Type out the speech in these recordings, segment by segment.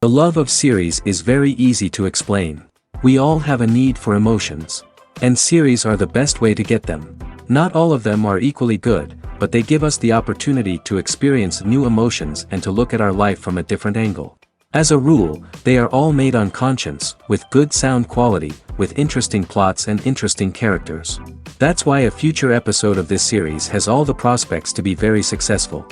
The love of series is very easy to explain. We all have a need for emotions. And series are the best way to get them. Not all of them are equally good, but they give us the opportunity to experience new emotions and to look at our life from a different angle. As a rule, they are all made on conscience, with good sound quality, with interesting plots and interesting characters. That's why a future episode of this series has all the prospects to be very successful.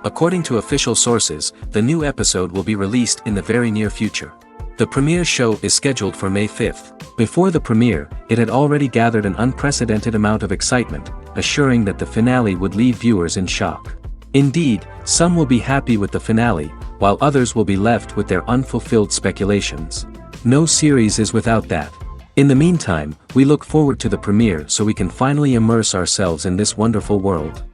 According to official sources, the new episode will be released in the very near future. The premiere show is scheduled for May 5th. Before the premiere, it had already gathered an unprecedented amount of excitement, assuring that the finale would leave viewers in shock. Indeed, some will be happy with the finale, while others will be left with their unfulfilled speculations. No series is without that. In the meantime, we look forward to the premiere so we can finally immerse ourselves in this wonderful world.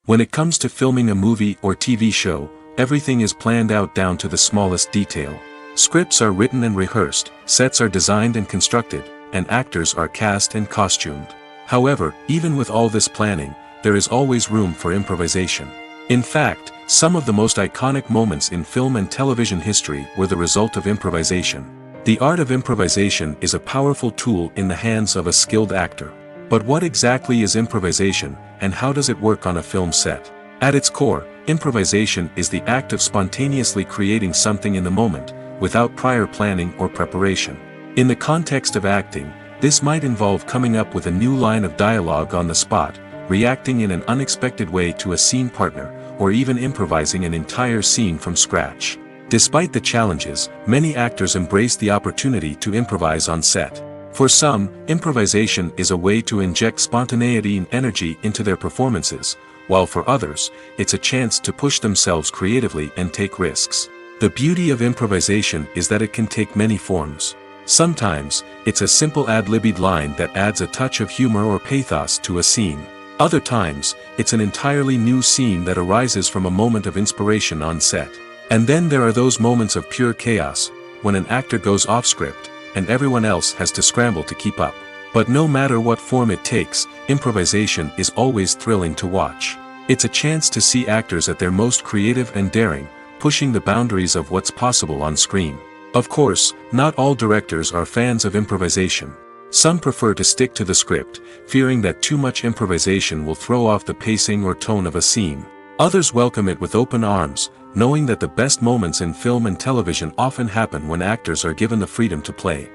When it comes to filming a movie or TV show, everything is planned out down to the smallest detail. Scripts are written and rehearsed, sets are designed and constructed, and actors are cast and costumed. However, even with all this planning, there is always room for improvisation. In fact, some of the most iconic moments in film and television history were the result of improvisation. The art of improvisation is a powerful tool in the hands of a skilled actor. But what exactly is improvisation, and how does it work on a film set? At its core, improvisation is the act of spontaneously creating something in the moment, without prior planning or preparation. In the context of acting, this might involve coming up with a new line of dialogue on the spot, reacting in an unexpected way to a scene partner, or even improvising an entire scene from scratch. Despite the challenges, many actors embrace the opportunity to improvise on set. For some, improvisation is a way to inject spontaneity and energy into their performances, while for others, it's a chance to push themselves creatively and take risks. The beauty of improvisation is that it can take many forms. Sometimes, it's a simple ad-libbed line that adds a touch of humor or pathos to a scene. Other times, it's an entirely new scene that arises from a moment of inspiration on set. And then there are those moments of pure chaos, when an actor goes off script, and everyone else has to scramble to keep up. But no matter what form it takes, improvisation is always thrilling to watch. It's a chance to see actors at their most creative and daring, pushing the boundaries of what's possible on screen. Of course, not all directors are fans of improvisation. Some prefer to stick to the script, fearing that too much improvisation will throw off the pacing or tone of a scene. Others welcome it with open arms, knowing that the best moments in film and television often happen when actors are given the freedom to play.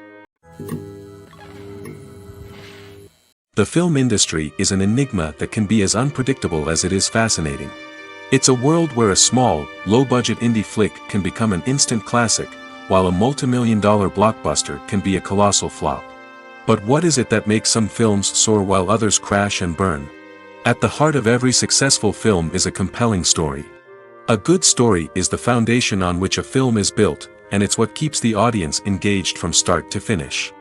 The film industry is an enigma that can be as unpredictable as it is fascinating. It's a world where a small, low-budget indie flick can become an instant classic, while a multi-million-dollar blockbuster can be a colossal flop. But what is it that makes some films soar while others crash and burn? At the heart of every successful film is a compelling story. A good story is the foundation on which a film is built, and it's what keeps the audience engaged from start to finish.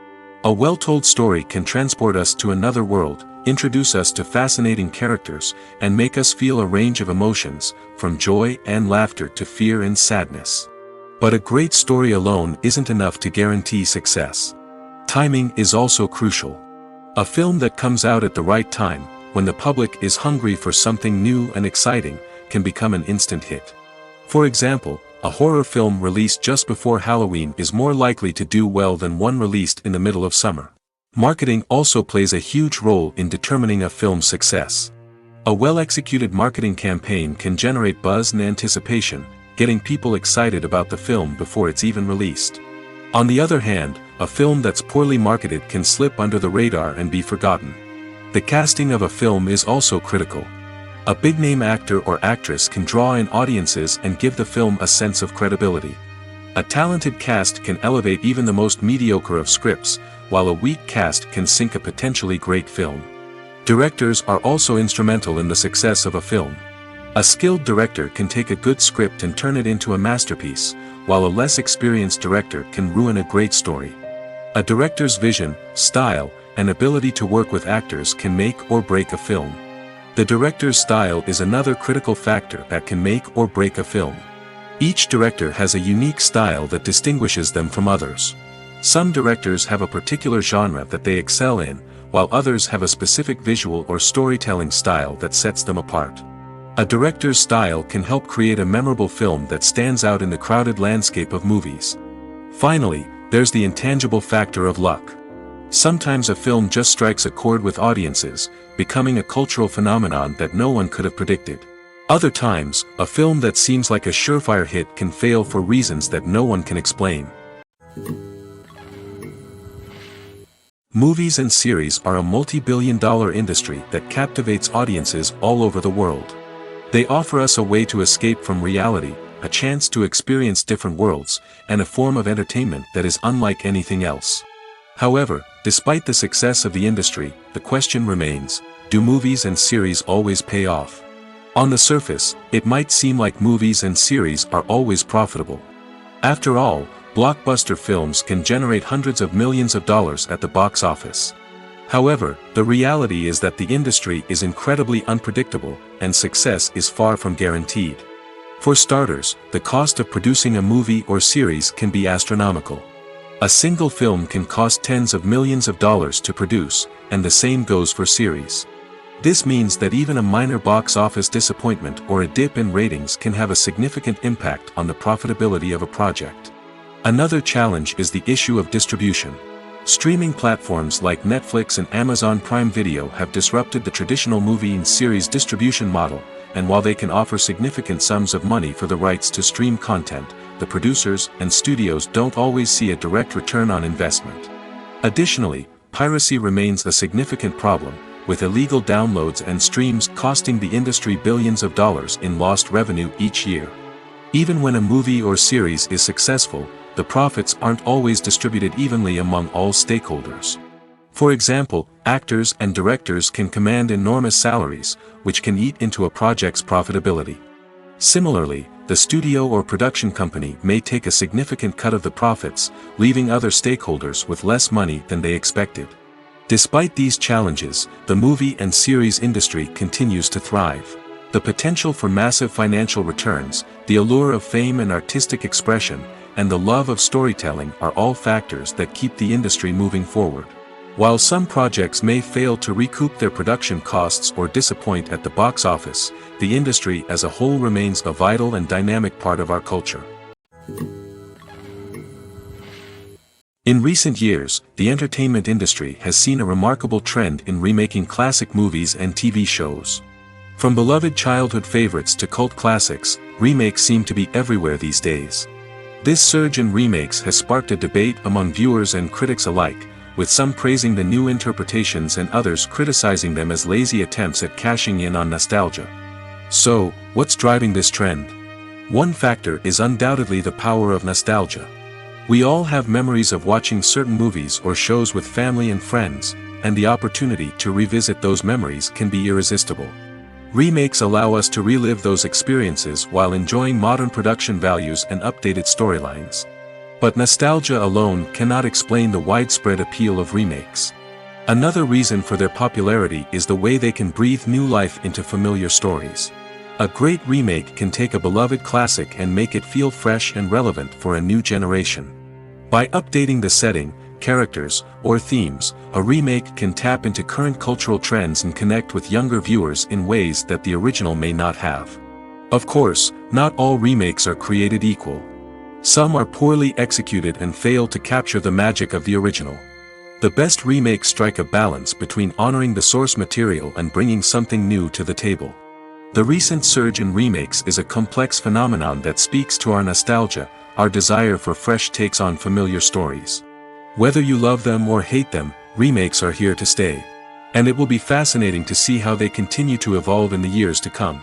A well-told story can transport us to another world, introduce us to fascinating characters, and make us feel a range of emotions, from joy and laughter to fear and sadness. But a great story alone isn't enough to guarantee success. Timing is also crucial. A film that comes out at the right time, when the public is hungry for something new and exciting, can become an instant hit. For example, a horror film released just before Halloween is more likely to do well than one released in the middle of summer. Marketing also plays a huge role in determining a film's success. A well-executed marketing campaign can generate buzz and anticipation, getting people excited about the film before it's even released. On the other hand, a film that's poorly marketed can slip under the radar and be forgotten. The casting of a film is also critical. A big-name actor or actress can draw in audiences and give the film a sense of credibility. A talented cast can elevate even the most mediocre of scripts, while a weak cast can sink a potentially great film. Directors are also instrumental in the success of a film. A skilled director can take a good script and turn it into a masterpiece, while a less experienced director can ruin a great story. A director's vision, style, and ability to work with actors can make or break a film. The director's style is another critical factor that can make or break a film. Each director has a unique style that distinguishes them from others. Some directors have a particular genre that they excel in, while others have a specific visual or storytelling style that sets them apart. A director's style can help create a memorable film that stands out in the crowded landscape of movies. Finally, there's the intangible factor of luck. Sometimes a film just strikes a chord with audiences, becoming a cultural phenomenon that no one could have predicted. Other times, a film that seems like a surefire hit can fail for reasons that no one can explain. Movies and series are a multi-billion-dollar industry that captivates audiences all over the world. They offer us a way to escape from reality, a chance to experience different worlds, and a form of entertainment that is unlike anything else. However, despite the success of the industry, the question remains, do movies and series always pay off? On the surface, it might seem like movies and series are always profitable. After all, blockbuster films can generate hundreds of millions of dollars at the box office. However, the reality is that the industry is incredibly unpredictable, and success is far from guaranteed. For starters, the cost of producing a movie or series can be astronomical. A single film can cost tens of millions of dollars to produce, and the same goes for series. This means that even a minor box office disappointment or a dip in ratings can have a significant impact on the profitability of a project. Another challenge is the issue of distribution. Streaming platforms like Netflix and Amazon Prime Video have disrupted the traditional movie and series distribution model, and while they can offer significant sums of money for the rights to stream content, the producers and studios don't always see a direct return on investment. Additionally, piracy remains a significant problem, with illegal downloads and streams costing the industry billions of dollars in lost revenue each year. Even when a movie or series is successful, the profits aren't always distributed evenly among all stakeholders. For example, actors and directors can command enormous salaries, which can eat into a project's profitability. Similarly, the studio or production company may take a significant cut of the profits, leaving other stakeholders with less money than they expected. Despite these challenges, the movie and series industry continues to thrive. The potential for massive financial returns, the allure of fame and artistic expression, and the love of storytelling are all factors that keep the industry moving forward. While some projects may fail to recoup their production costs or disappoint at the box office, the industry as a whole remains a vital and dynamic part of our culture. In recent years, the entertainment industry has seen a remarkable trend in remaking classic movies and TV shows. From beloved childhood favorites to cult classics, remakes seem to be everywhere these days. This surge in remakes has sparked a debate among viewers and critics alike, with some praising the new interpretations and others criticizing them as lazy attempts at cashing in on nostalgia. So, what's driving this trend? One factor is undoubtedly the power of nostalgia. We all have memories of watching certain movies or shows with family and friends, and the opportunity to revisit those memories can be irresistible. Remakes allow us to relive those experiences while enjoying modern production values and updated storylines. But nostalgia alone cannot explain the widespread appeal of remakes. Another reason for their popularity is the way they can breathe new life into familiar stories. A great remake can take a beloved classic and make it feel fresh and relevant for a new generation. By updating the setting, characters, or themes, a remake can tap into current cultural trends and connect with younger viewers in ways that the original may not have. Of course, not all remakes are created equal. Some are poorly executed and fail to capture the magic of the original. The best remakes strike a balance between honoring the source material and bringing something new to the table. The recent surge in remakes is a complex phenomenon that speaks to our nostalgia, our desire for fresh takes on familiar stories. Whether you love them or hate them, remakes are here to stay. And it will be fascinating to see how they continue to evolve in the years to come.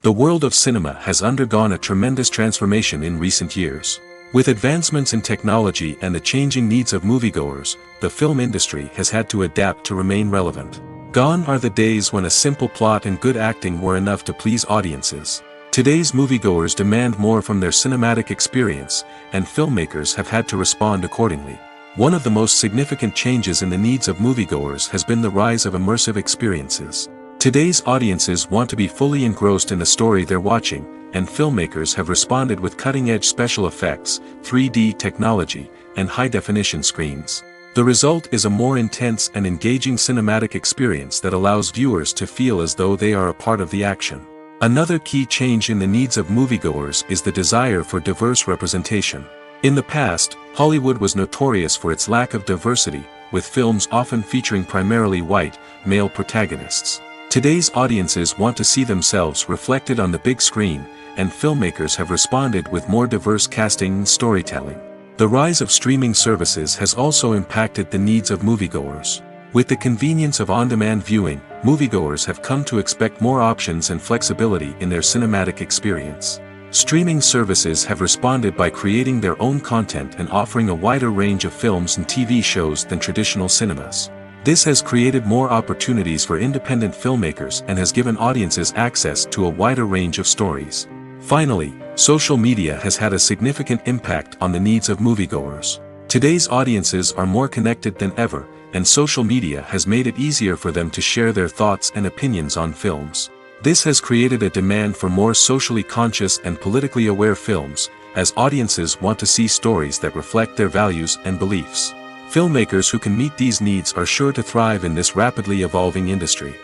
The world of cinema has undergone a tremendous transformation in recent years. With advancements in technology and the changing needs of moviegoers, the film industry has had to adapt to remain relevant. Gone are the days when a simple plot and good acting were enough to please audiences. Today's moviegoers demand more from their cinematic experience, and filmmakers have had to respond accordingly. One of the most significant changes in the needs of moviegoers has been the rise of immersive experiences. Today's audiences want to be fully engrossed in the story they're watching, and filmmakers have responded with cutting-edge special effects, 3D technology, and high-definition screens. The result is a more intense and engaging cinematic experience that allows viewers to feel as though they are a part of the action. Another key change in the needs of moviegoers is the desire for diverse representation. In the past, Hollywood was notorious for its lack of diversity, with films often featuring primarily white, male protagonists. Today's audiences want to see themselves reflected on the big screen, and filmmakers have responded with more diverse casting and storytelling. The rise of streaming services has also impacted the needs of moviegoers. With the convenience of on-demand viewing, moviegoers have come to expect more options and flexibility in their cinematic experience. Streaming services have responded by creating their own content and offering a wider range of films and TV shows than traditional cinemas. This has created more opportunities for independent filmmakers and has given audiences access to a wider range of stories. Finally, social media has had a significant impact on the needs of moviegoers. Today's audiences are more connected than ever, and social media has made it easier for them to share their thoughts and opinions on films. This has created a demand for more socially conscious and politically aware films, as audiences want to see stories that reflect their values and beliefs. Filmmakers who can meet these needs are sure to thrive in this rapidly evolving industry.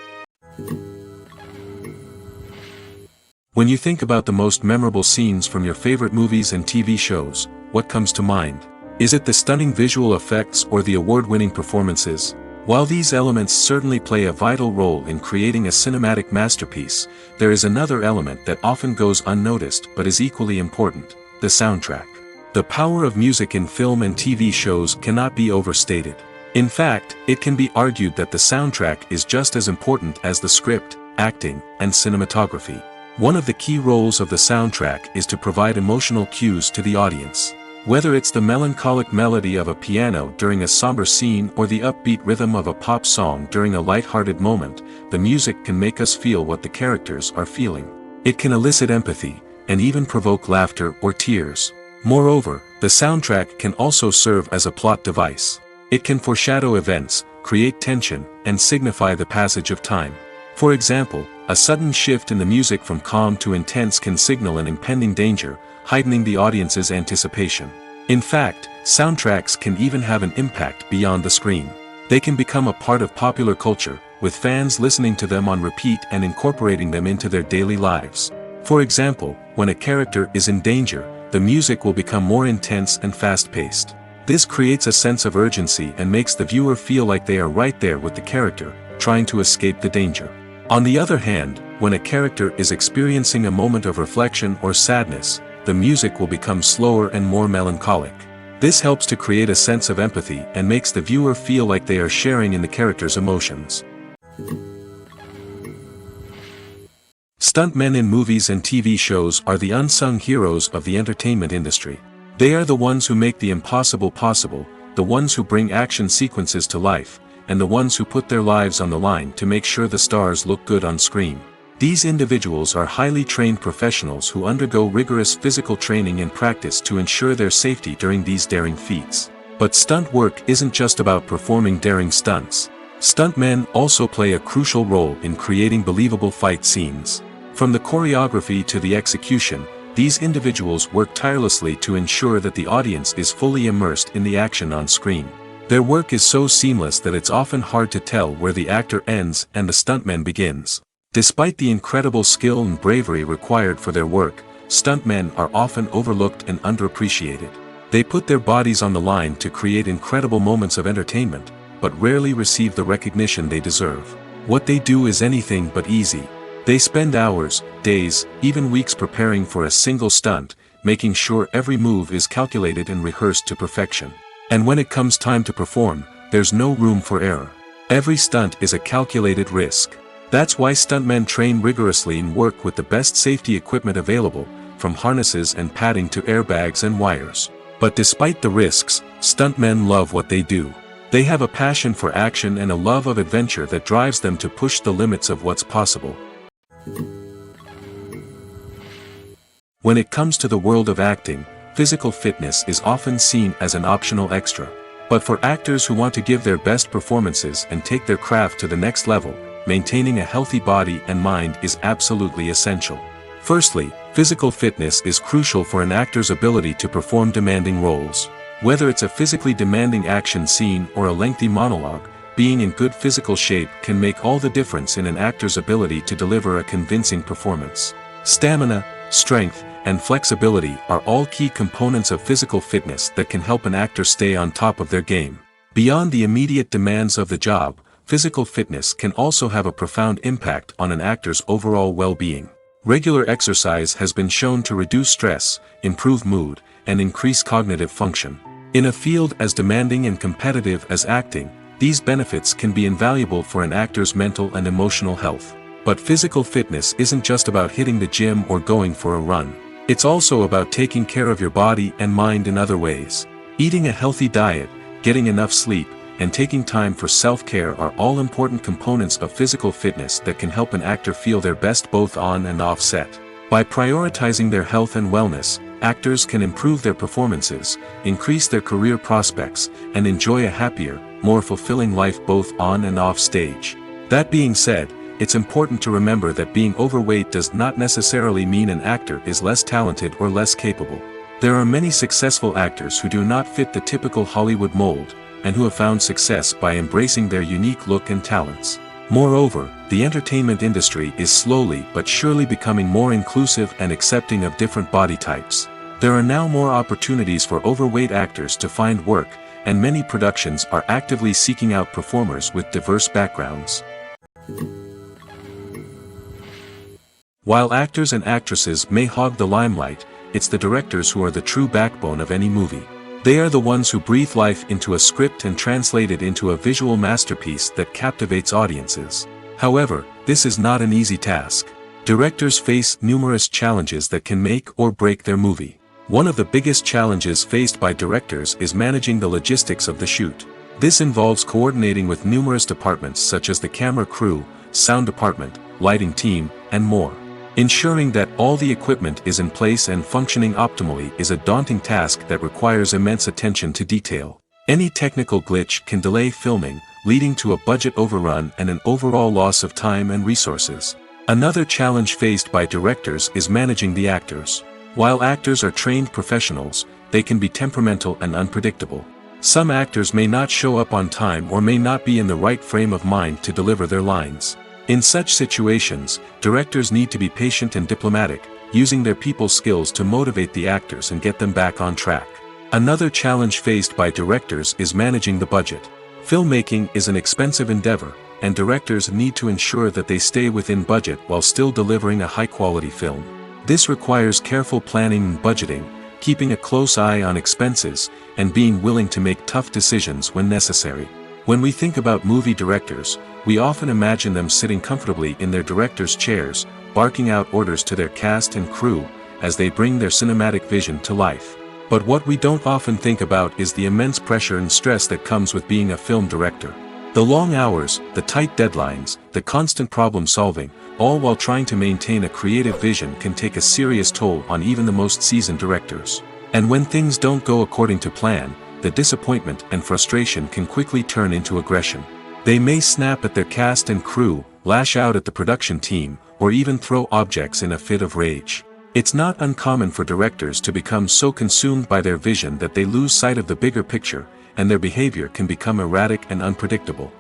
When you think about the most memorable scenes from your favorite movies and TV shows, what comes to mind? Is it the stunning visual effects or the award-winning performances? While these elements certainly play a vital role in creating a cinematic masterpiece, there is another element that often goes unnoticed but is equally important: the soundtrack. The power of music in film and TV shows cannot be overstated. In fact, it can be argued that the soundtrack is just as important as the script, acting, and cinematography. One of the key roles of the soundtrack is to provide emotional cues to the audience. Whether it's the melancholic melody of a piano during a somber scene or the upbeat rhythm of a pop song during a light-hearted moment, the music can make us feel what the characters are feeling. It can elicit empathy, and even provoke laughter or tears. Moreover, the soundtrack can also serve as a plot device. It can foreshadow events, create tension, and signify the passage of time. For example, a sudden shift in the music from calm to intense can signal an impending danger, heightening the audience's anticipation. In fact, soundtracks can even have an impact beyond the screen. They can become a part of popular culture, with fans listening to them on repeat and incorporating them into their daily lives. For example, when a character is in danger, the music will become more intense and fast-paced. This creates a sense of urgency and makes the viewer feel like they are right there with the character, trying to escape the danger. On the other hand, when a character is experiencing a moment of reflection or sadness, the music will become slower and more melancholic. This helps to create a sense of empathy and makes the viewer feel like they are sharing in the character's emotions. Stuntmen in movies and TV shows are the unsung heroes of the entertainment industry. They are the ones who make the impossible possible, the ones who bring action sequences to life, and the ones who put their lives on the line to make sure the stars look good on screen. These individuals are highly trained professionals who undergo rigorous physical training and practice to ensure their safety during these daring feats. But stunt work isn't just about performing daring stunts. Stuntmen also play a crucial role in creating believable fight scenes. From the choreography to the execution, these individuals work tirelessly to ensure that the audience is fully immersed in the action on screen. Their work is so seamless that it's often hard to tell where the actor ends and the stuntman begins. Despite the incredible skill and bravery required for their work, stuntmen are often overlooked and underappreciated. They put their bodies on the line to create incredible moments of entertainment, but rarely receive the recognition they deserve. What they do is anything but easy. They spend hours, days, even weeks preparing for a single stunt, making sure every move is calculated and rehearsed to perfection. And when it comes time to perform, there's no room for error. Every stunt is a calculated risk. That's why stuntmen train rigorously and work with the best safety equipment available, from harnesses and padding to airbags and wires. But despite the risks, stuntmen love what they do. They have a passion for action and a love of adventure that drives them to push the limits of what's possible. When it comes to the world of acting, physical fitness is often seen as an optional extra. But for actors who want to give their best performances and take their craft to the next level, maintaining a healthy body and mind is absolutely essential. Firstly, physical fitness is crucial for an actor's ability to perform demanding roles. Whether it's a physically demanding action scene or a lengthy monologue, being in good physical shape can make all the difference in an actor's ability to deliver a convincing performance. Stamina, strength, and flexibility are all key components of physical fitness that can help an actor stay on top of their game. Beyond the immediate demands of the job, physical fitness can also have a profound impact on an actor's overall well-being. Regular exercise has been shown to reduce stress, improve mood, and increase cognitive function. In a field as demanding and competitive as acting, these benefits can be invaluable for an actor's mental and emotional health. But physical fitness isn't just about hitting the gym or going for a run. It's also about taking care of your body and mind in other ways. Eating a healthy diet, getting enough sleep, and taking time for self-care are all important components of physical fitness that can help an actor feel their best both on and off set. By prioritizing their health and wellness, actors can improve their performances, increase their career prospects, and enjoy a happier, more fulfilling life both on and off stage. That being said, it's important to remember that being overweight does not necessarily mean an actor is less talented or less capable. There are many successful actors who do not fit the typical Hollywood mold, and who have found success by embracing their unique look and talents. Moreover, the entertainment industry is slowly but surely becoming more inclusive and accepting of different body types. There are now more opportunities for overweight actors to find work, and many productions are actively seeking out performers with diverse backgrounds. While actors and actresses may hog the limelight, it's the directors who are the true backbone of any movie. They are the ones who breathe life into a script and translate it into a visual masterpiece that captivates audiences. However, this is not an easy task. Directors face numerous challenges that can make or break their movie. One of the biggest challenges faced by directors is managing the logistics of the shoot. This involves coordinating with numerous departments such as the camera crew, sound department, lighting team, and more. Ensuring that all the equipment is in place and functioning optimally is a daunting task that requires immense attention to detail. Any technical glitch can delay filming, leading to a budget overrun and an overall loss of time and resources. Another challenge faced by directors is managing the actors. While actors are trained professionals, they can be temperamental and unpredictable. Some actors may not show up on time or may not be in the right frame of mind to deliver their lines. In such situations, directors need to be patient and diplomatic, using their people skills to motivate the actors and get them back on track. Another challenge faced by directors is managing the budget. Filmmaking is an expensive endeavor, and directors need to ensure that they stay within budget while still delivering a high-quality film. This requires careful planning and budgeting, keeping a close eye on expenses, and being willing to make tough decisions when necessary. When we think about movie directors, we often imagine them sitting comfortably in their director's chairs, barking out orders to their cast and crew, as they bring their cinematic vision to life. But what we don't often think about is the immense pressure and stress that comes with being a film director. The long hours, the tight deadlines, the constant problem solving, all while trying to maintain a creative vision can take a serious toll on even the most seasoned directors. And when things don't go according to plan, the disappointment and frustration can quickly turn into aggression. They may snap at their cast and crew, lash out at the production team, or even throw objects in a fit of rage. It's not uncommon for directors to become so consumed by their vision that they lose sight of the bigger picture, and their behavior can become erratic and unpredictable.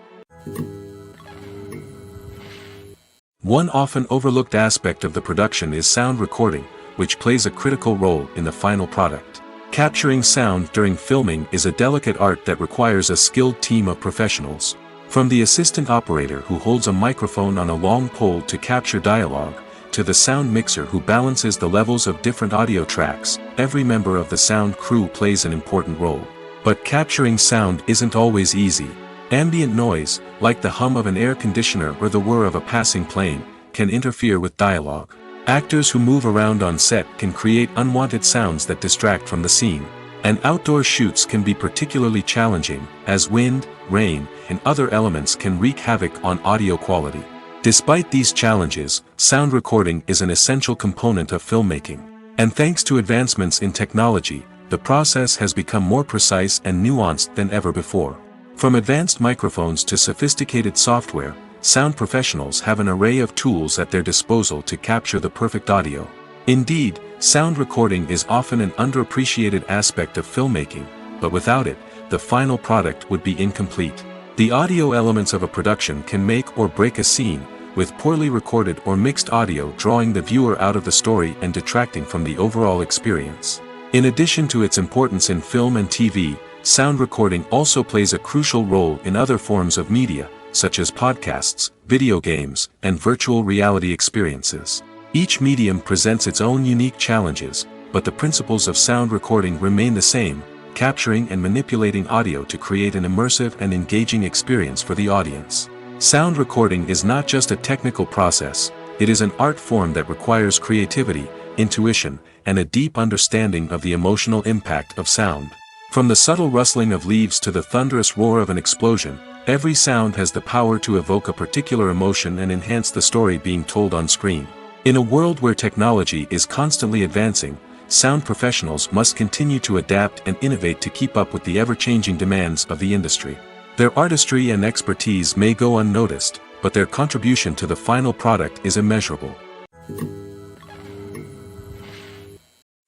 One often overlooked aspect of the production is sound recording, which plays a critical role in the final product. Capturing sound during filming is a delicate art that requires a skilled team of professionals. From the assistant operator who holds a microphone on a long pole to capture dialogue, to the sound mixer who balances the levels of different audio tracks, every member of the sound crew plays an important role. But capturing sound isn't always easy. Ambient noise, like the hum of an air conditioner or the whir of a passing plane, can interfere with dialogue. Actors who move around on set can create unwanted sounds that distract from the scene. And outdoor shoots can be particularly challenging, as wind, rain, and other elements can wreak havoc on audio quality. Despite these challenges, sound recording is an essential component of filmmaking. And thanks to advancements in technology, the process has become more precise and nuanced than ever before. From advanced microphones to sophisticated software, sound professionals have an array of tools at their disposal to capture the perfect audio. Indeed, sound recording is often an underappreciated aspect of filmmaking, but without it, the final product would be incomplete. The audio elements of a production can make or break a scene, with poorly recorded or mixed audio drawing the viewer out of the story and detracting from the overall experience. In addition to its importance in film and TV, sound recording also plays a crucial role in other forms of media, such as podcasts, video games, and virtual reality experiences. Each medium presents its own unique challenges, but the principles of sound recording remain the same, capturing and manipulating audio to create an immersive and engaging experience for the audience. Sound recording is not just a technical process, it is an art form that requires creativity, intuition, and a deep understanding of the emotional impact of sound. From the subtle rustling of leaves to the thunderous roar of an explosion, every sound has the power to evoke a particular emotion and enhance the story being told on screen. In a world where technology is constantly advancing, sound professionals must continue to adapt and innovate to keep up with the ever-changing demands of the industry. Their artistry and expertise may go unnoticed, but their contribution to the final product is immeasurable.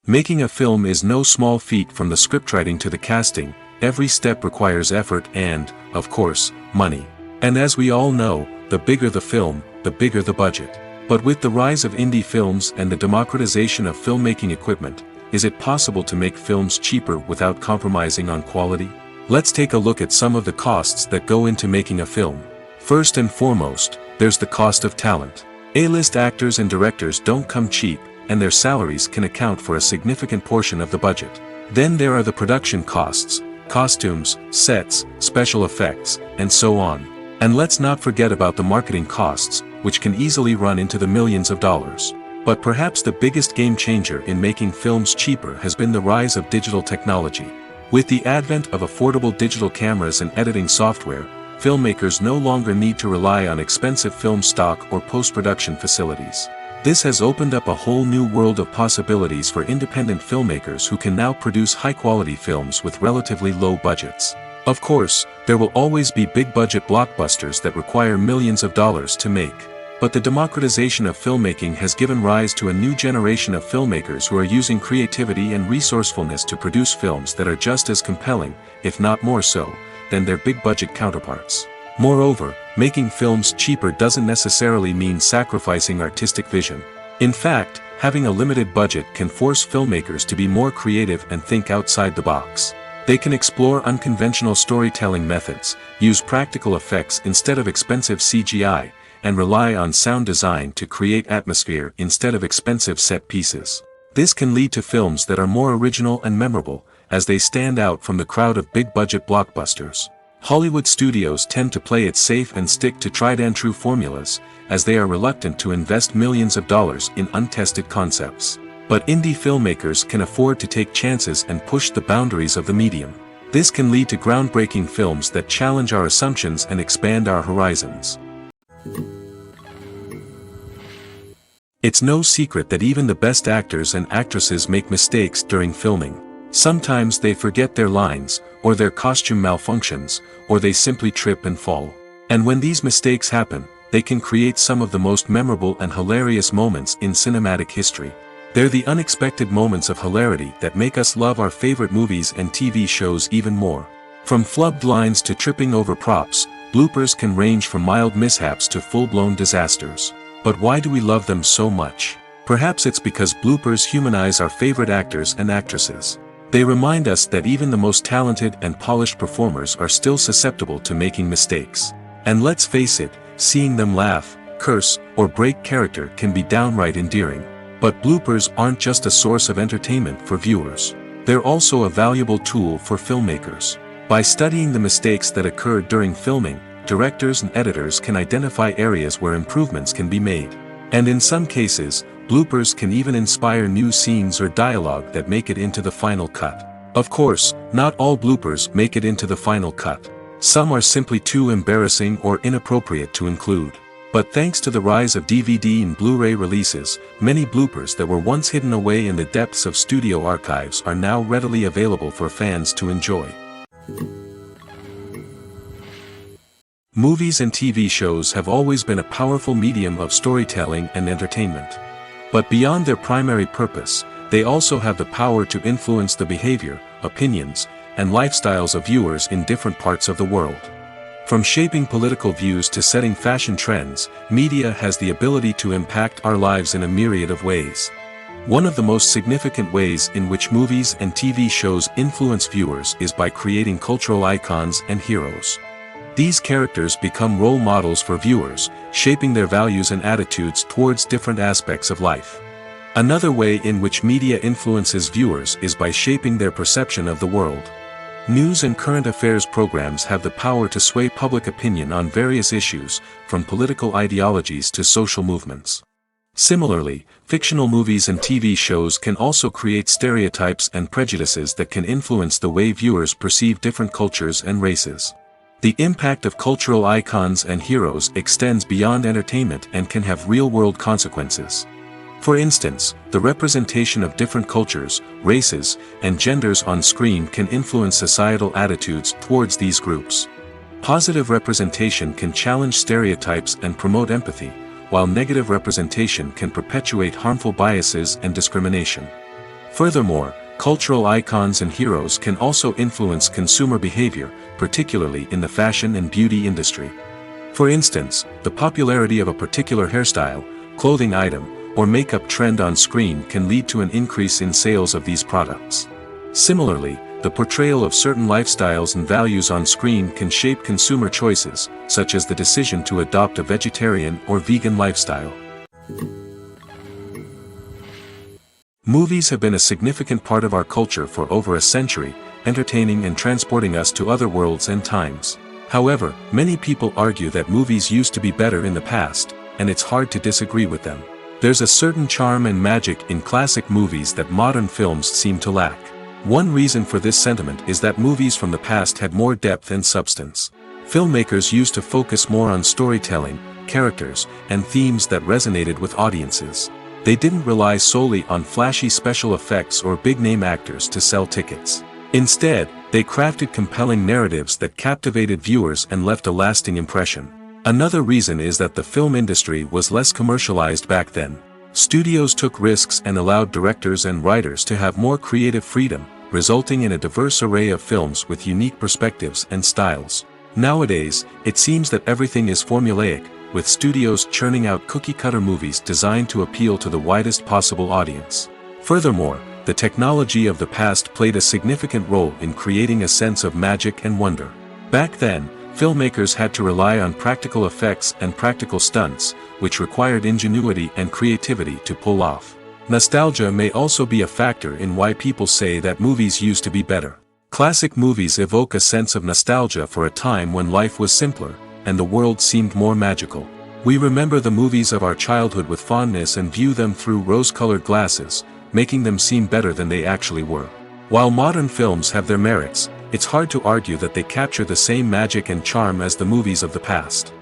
Making a film is no small feat. From the scriptwriting to the casting, every step requires effort and, of course, money. And as we all know, the bigger the film, the bigger the budget. But with the rise of indie films and the democratization of filmmaking equipment, is it possible to make films cheaper without compromising on quality? Let's take a look at some of the costs that go into making a film. First and foremost, there's the cost of talent. A-list actors and directors don't come cheap, and their salaries can account for a significant portion of the budget. Then there are the production costs, costumes, sets, special effects, and so on. And let's not forget about the marketing costs, which can easily run into the millions of dollars. But perhaps the biggest game changer in making films cheaper has been the rise of digital technology. With the advent of affordable digital cameras and editing software, filmmakers no longer need to rely on expensive film stock or post-production facilities. This has opened up a whole new world of possibilities for independent filmmakers who can now produce high-quality films with relatively low budgets. Of course, there will always be big-budget blockbusters that require millions of dollars to make. But the democratization of filmmaking has given rise to a new generation of filmmakers who are using creativity and resourcefulness to produce films that are just as compelling, if not more so, than their big-budget counterparts. Moreover, making films cheaper doesn't necessarily mean sacrificing artistic vision. In fact, having a limited budget can force filmmakers to be more creative and think outside the box. They can explore unconventional storytelling methods, use practical effects instead of expensive CGI, and rely on sound design to create atmosphere instead of expensive set pieces. This can lead to films that are more original and memorable, as they stand out from the crowd of big-budget blockbusters. Hollywood studios tend to play it safe and stick to tried-and-true formulas, as they are reluctant to invest millions of dollars in untested concepts. But indie filmmakers can afford to take chances and push the boundaries of the medium. This can lead to groundbreaking films that challenge our assumptions and expand our horizons. It's no secret that even the best actors and actresses make mistakes during filming. Sometimes they forget their lines, or their costume malfunctions, or they simply trip and fall. And when these mistakes happen, they can create some of the most memorable and hilarious moments in cinematic history. They're the unexpected moments of hilarity that make us love our favorite movies and TV shows even more. From flubbed lines to tripping over props, bloopers can range from mild mishaps to full-blown disasters. But why do we love them so much? Perhaps it's because bloopers humanize our favorite actors and actresses. They remind us that even the most talented and polished performers are still susceptible to making mistakes. And let's face it, seeing them laugh, curse, or break character can be downright endearing. But bloopers aren't just a source of entertainment for viewers. They're also a valuable tool for filmmakers. By studying the mistakes that occurred during filming, directors and editors can identify areas where improvements can be made. And in some cases, bloopers can even inspire new scenes or dialogue that make it into the final cut. Of course, not all bloopers make it into the final cut. Some are simply too embarrassing or inappropriate to include. But thanks to the rise of DVD and Blu-ray releases, many bloopers that were once hidden away in the depths of studio archives are now readily available for fans to enjoy. Movies and TV shows have always been a powerful medium of storytelling and entertainment. But beyond their primary purpose, they also have the power to influence the behavior, opinions, and lifestyles of viewers in different parts of the world. From shaping political views to setting fashion trends, media has the ability to impact our lives in a myriad of ways. One of the most significant ways in which movies and TV shows influence viewers is by creating cultural icons and heroes. These characters become role models for viewers, shaping their values and attitudes towards different aspects of life. Another way in which media influences viewers is by shaping their perception of the world. News and current affairs programs have the power to sway public opinion on various issues, from political ideologies to social movements. Similarly, fictional movies and TV shows can also create stereotypes and prejudices that can influence the way viewers perceive different cultures and races. The impact of cultural icons and heroes extends beyond entertainment and can have real-world consequences. For instance, the representation of different cultures, races, and genders on screen can influence societal attitudes towards these groups. Positive representation can challenge stereotypes and promote empathy, while negative representation can perpetuate harmful biases and discrimination. Furthermore, cultural icons and heroes can also influence consumer behavior, particularly in the fashion and beauty industry. For instance, the popularity of a particular hairstyle, clothing item, or makeup trend on screen can lead to an increase in sales of these products. Similarly, the portrayal of certain lifestyles and values on screen can shape consumer choices, such as the decision to adopt a vegetarian or vegan lifestyle. Movies have been a significant part of our culture for over a century, entertaining and transporting us to other worlds and times. However, many people argue that movies used to be better in the past, and it's hard to disagree with them. There's a certain charm and magic in classic movies that modern films seem to lack. One reason for this sentiment is that movies from the past had more depth and substance. Filmmakers used to focus more on storytelling, characters, and themes that resonated with audiences. They didn't rely solely on flashy special effects or big-name actors to sell tickets. Instead, they crafted compelling narratives that captivated viewers and left a lasting impression. Another reason is that the film industry was less commercialized back then. Studios took risks and allowed directors and writers to have more creative freedom, resulting in a diverse array of films with unique perspectives and styles. Nowadays, it seems that everything is formulaic, with studios churning out cookie-cutter movies designed to appeal to the widest possible audience. Furthermore, the technology of the past played a significant role in creating a sense of magic and wonder. Back then, filmmakers had to rely on practical effects and practical stunts, which required ingenuity and creativity to pull off. Nostalgia may also be a factor in why people say that movies used to be better. Classic movies evoke a sense of nostalgia for a time when life was simpler, and the world seemed more magical. We remember the movies of our childhood with fondness and view them through rose-colored glasses, making them seem better than they actually were. While modern films have their merits, it's hard to argue that they capture the same magic and charm as the movies of the past.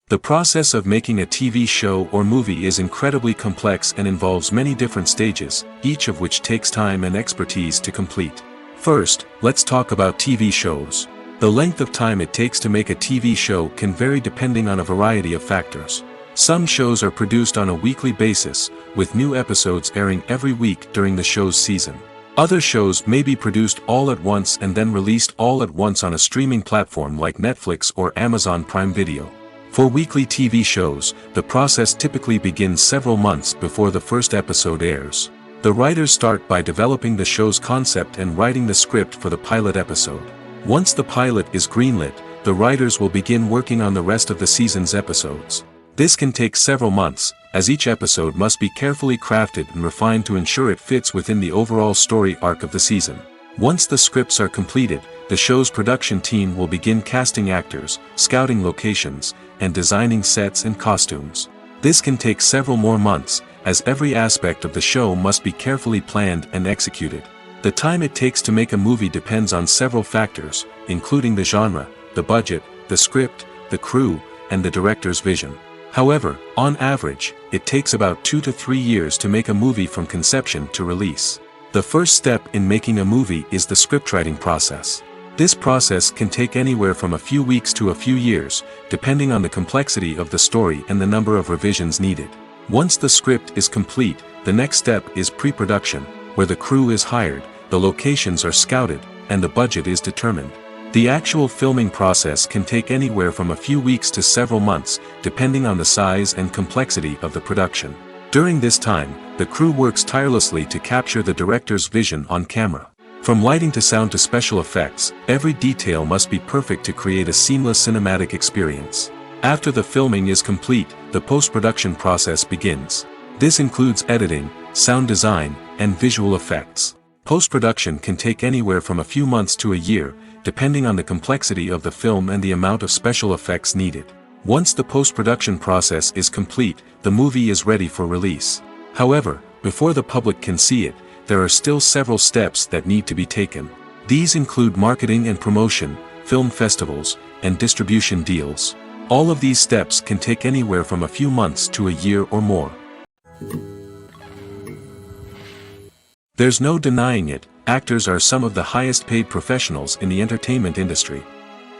The process of making a TV show or movie is incredibly complex and involves many different stages, each of which takes time and expertise to complete. First, let's talk about TV shows. The length of time it takes to make a TV show can vary depending on a variety of factors. Some shows are produced on a weekly basis, with new episodes airing every week during the show's season. Other shows may be produced all at once and then released all at once on a streaming platform like Netflix or Amazon Prime Video. For weekly TV shows, the process typically begins several months before the first episode airs. The writers start by developing the show's concept and writing the script for the pilot episode. Once the pilot is greenlit, the writers will begin working on the rest of the season's episodes. This can take several months, as each episode must be carefully crafted and refined to ensure it fits within the overall story arc of the season. Once the scripts are completed, the show's production team will begin casting actors, scouting locations, and designing sets and costumes. This can take several more months, as every aspect of the show must be carefully planned and executed. The time it takes to make a movie depends on several factors, including the genre, the budget, the script, the crew, and the director's vision. However, on average, it takes about 2 to 3 years to make a movie from conception to release. The first step in making a movie is the scriptwriting process. This process can take anywhere from a few weeks to a few years, depending on the complexity of the story and the number of revisions needed. Once the script is complete, the next step is pre-production, where the crew is hired, the locations are scouted, and the budget is determined. The actual filming process can take anywhere from a few weeks to several months, depending on the size and complexity of the production. During this time, the crew works tirelessly to capture the director's vision on camera. From lighting to sound to special effects, every detail must be perfect to create a seamless cinematic experience. After the filming is complete, the post-production process begins. This includes editing, sound design, and visual effects. Post-production can take anywhere from a few months to a year, depending on the complexity of the film and the amount of special effects needed. Once the post-production process is complete, the movie is ready for release. However, before the public can see it, there are still several steps that need to be taken. These include marketing and promotion, film festivals, and distribution deals. All of these steps can take anywhere from a few months to a year or more. There's no denying it, actors are some of the highest paid professionals in the entertainment industry.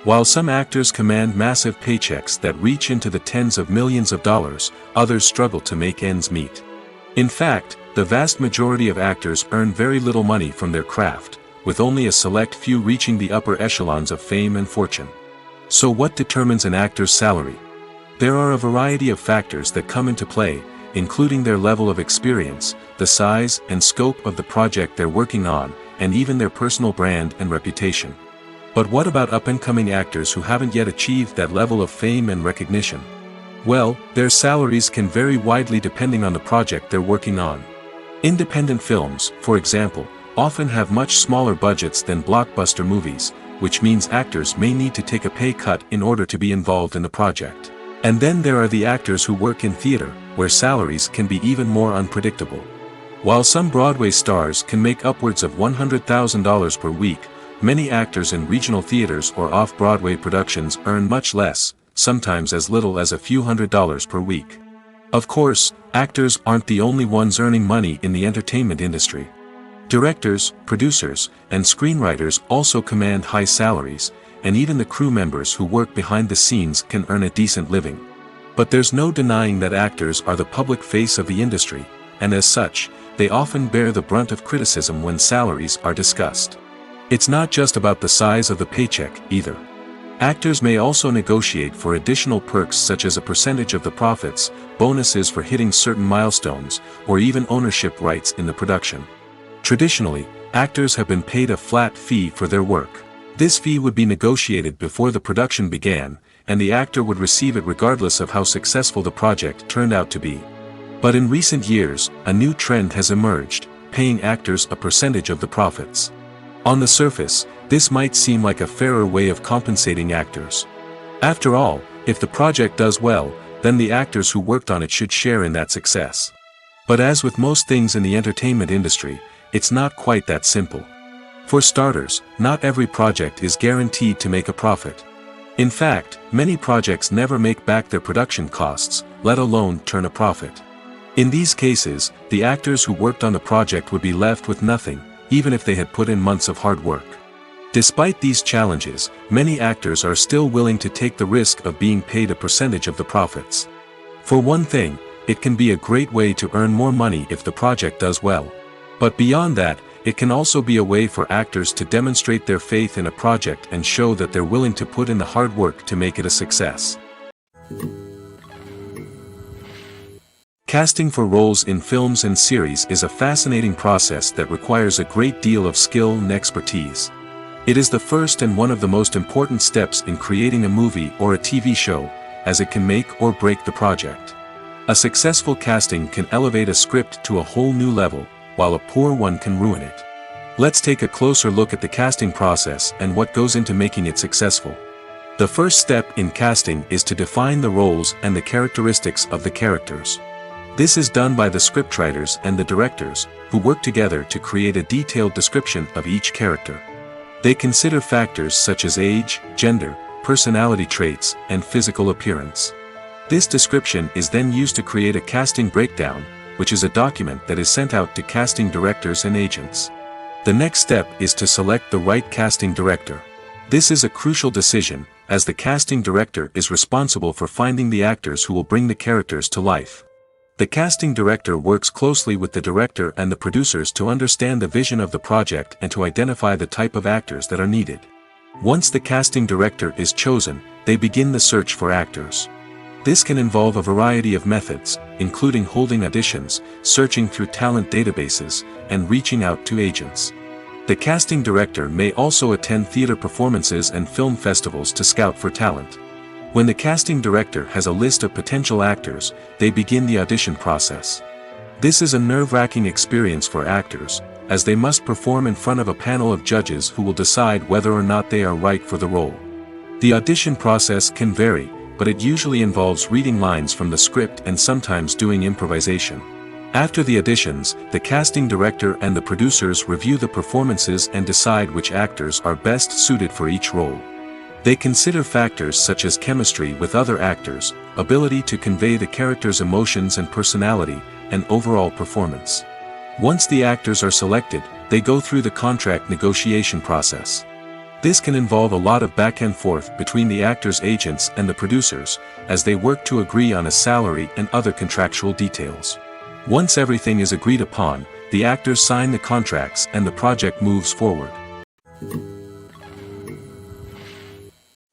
While some actors command massive paychecks that reach into the tens of millions of dollars, others struggle to make ends meet. In fact, the vast majority of actors earn very little money from their craft, with only a select few reaching the upper echelons of fame and fortune. So what determines an actor's salary? There are a variety of factors that come into play, including their level of experience, the size and scope of the project they're working on, and even their personal brand and reputation. But what about up-and-coming actors who haven't yet achieved that level of fame and recognition? Well, their salaries can vary widely depending on the project they're working on. Independent films, for example, often have much smaller budgets than blockbuster movies, which means actors may need to take a pay cut in order to be involved in the project. And then there are the actors who work in theater, where salaries can be even more unpredictable. While some Broadway stars can make upwards of $100,000 per week, many actors in regional theaters or off-Broadway productions earn much less, sometimes as little as a few $100s per week. Of course, actors aren't the only ones earning money in the entertainment industry. Directors, producers, and screenwriters also command high salaries, and even the crew members who work behind the scenes can earn a decent living. But there's no denying that actors are the public face of the industry, and as such, they often bear the brunt of criticism when salaries are discussed. It's not just about the size of the paycheck, either. Actors may also negotiate for additional perks such as a percentage of the profits, bonuses for hitting certain milestones, or even ownership rights in the production. Traditionally, actors have been paid a flat fee for their work. This fee would be negotiated before the production began, and the actor would receive it regardless of how successful the project turned out to be. But in recent years, a new trend has emerged, paying actors a percentage of the profits. On the surface, this might seem like a fairer way of compensating actors. After all, if the project does well, then the actors who worked on it should share in that success. But as with most things in the entertainment industry, it's not quite that simple. For starters, not every project is guaranteed to make a profit. In fact, many projects never make back their production costs, let alone turn a profit. In these cases, the actors who worked on the project would be left with nothing, even if they had put in months of hard work. Despite these challenges, many actors are still willing to take the risk of being paid a percentage of the profits. For one thing, it can be a great way to earn more money if the project does well. But beyond that, it can also be a way for actors to demonstrate their faith in a project and show that they're willing to put in the hard work to make it a success. Casting for roles in films and series is a fascinating process that requires a great deal of skill and expertise. It is the first and one of the most important steps in creating a movie or a TV show, as it can make or break the project. A successful casting can elevate a script to a whole new level, while a poor one can ruin it. Let's take a closer look at the casting process and what goes into making it successful. The first step in casting is to define the roles and the characteristics of the characters. This is done by the scriptwriters and the directors, who work together to create a detailed description of each character. They consider factors such as age, gender, personality traits, and physical appearance. This description is then used to create a casting breakdown, which is a document that is sent out to casting directors and agents. The next step is to select the right casting director. This is a crucial decision, as the casting director is responsible for finding the actors who will bring the characters to life. The casting director works closely with the director and the producers to understand the vision of the project and to identify the type of actors that are needed. Once the casting director is chosen, they begin the search for actors. This can involve a variety of methods, including holding auditions, searching through talent databases, and reaching out to agents. The casting director may also attend theater performances and film festivals to scout for talent. When the casting director has a list of potential actors, they begin the audition process. This is a nerve-wracking experience for actors, as they must perform in front of a panel of judges who will decide whether or not they are right for the role. The audition process can vary, but it usually involves reading lines from the script and sometimes doing improvisation. After the auditions, the casting director and the producers review the performances and decide which actors are best suited for each role. They consider factors such as chemistry with other actors, ability to convey the character's emotions and personality, and overall performance. Once the actors are selected, they go through the contract negotiation process. This can involve a lot of back and forth between the actors' agents and the producers, as they work to agree on a salary and other contractual details. Once everything is agreed upon, the actors sign the contracts and the project moves forward.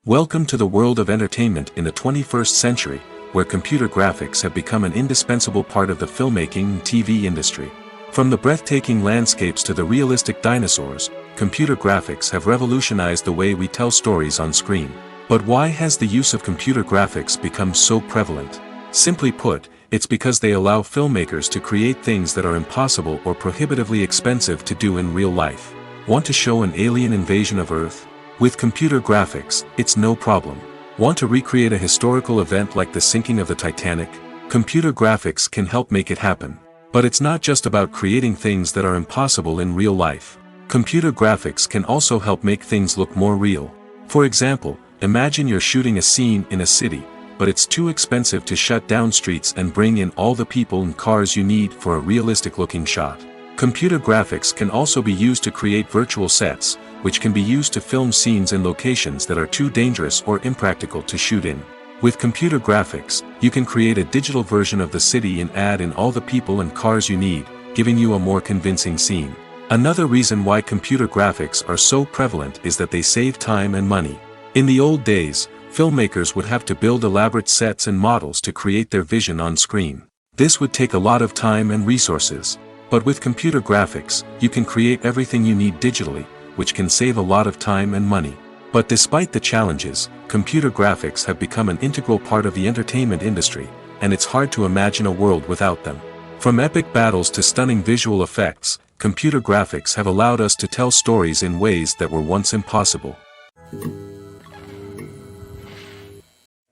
Welcome to the world of entertainment in the 21st century, where computer graphics have become an indispensable part of the filmmaking and TV industry. From the breathtaking landscapes to the realistic dinosaurs, computer graphics have revolutionized the way we tell stories on screen. But why has the use of computer graphics become so prevalent? Simply put, it's because they allow filmmakers to create things that are impossible or prohibitively expensive to do in real life. Want to show an alien invasion of Earth? With computer graphics, it's no problem. Want to recreate a historical event like the sinking of the Titanic? Computer graphics can help make it happen. But it's not just about creating things that are impossible in real life. Computer graphics can also help make things look more real. For example, imagine you're shooting a scene in a city, but it's too expensive to shut down streets and bring in all the people and cars you need for a realistic-looking shot. Computer graphics can also be used to create virtual sets, which can be used to film scenes in locations that are too dangerous or impractical to shoot in. With computer graphics, you can create a digital version of the city and add in all the people and cars you need, giving you a more convincing scene. Another reason why computer graphics are so prevalent is that they save time and money. In the old days, filmmakers would have to build elaborate sets and models to create their vision on screen. This would take a lot of time and resources. But with computer graphics, you can create everything you need digitally, which can save a lot of time and money. But despite the challenges, computer graphics have become an integral part of the entertainment industry, and it's hard to imagine a world without them. From epic battles to stunning visual effects, computer graphics have allowed us to tell stories in ways that were once impossible.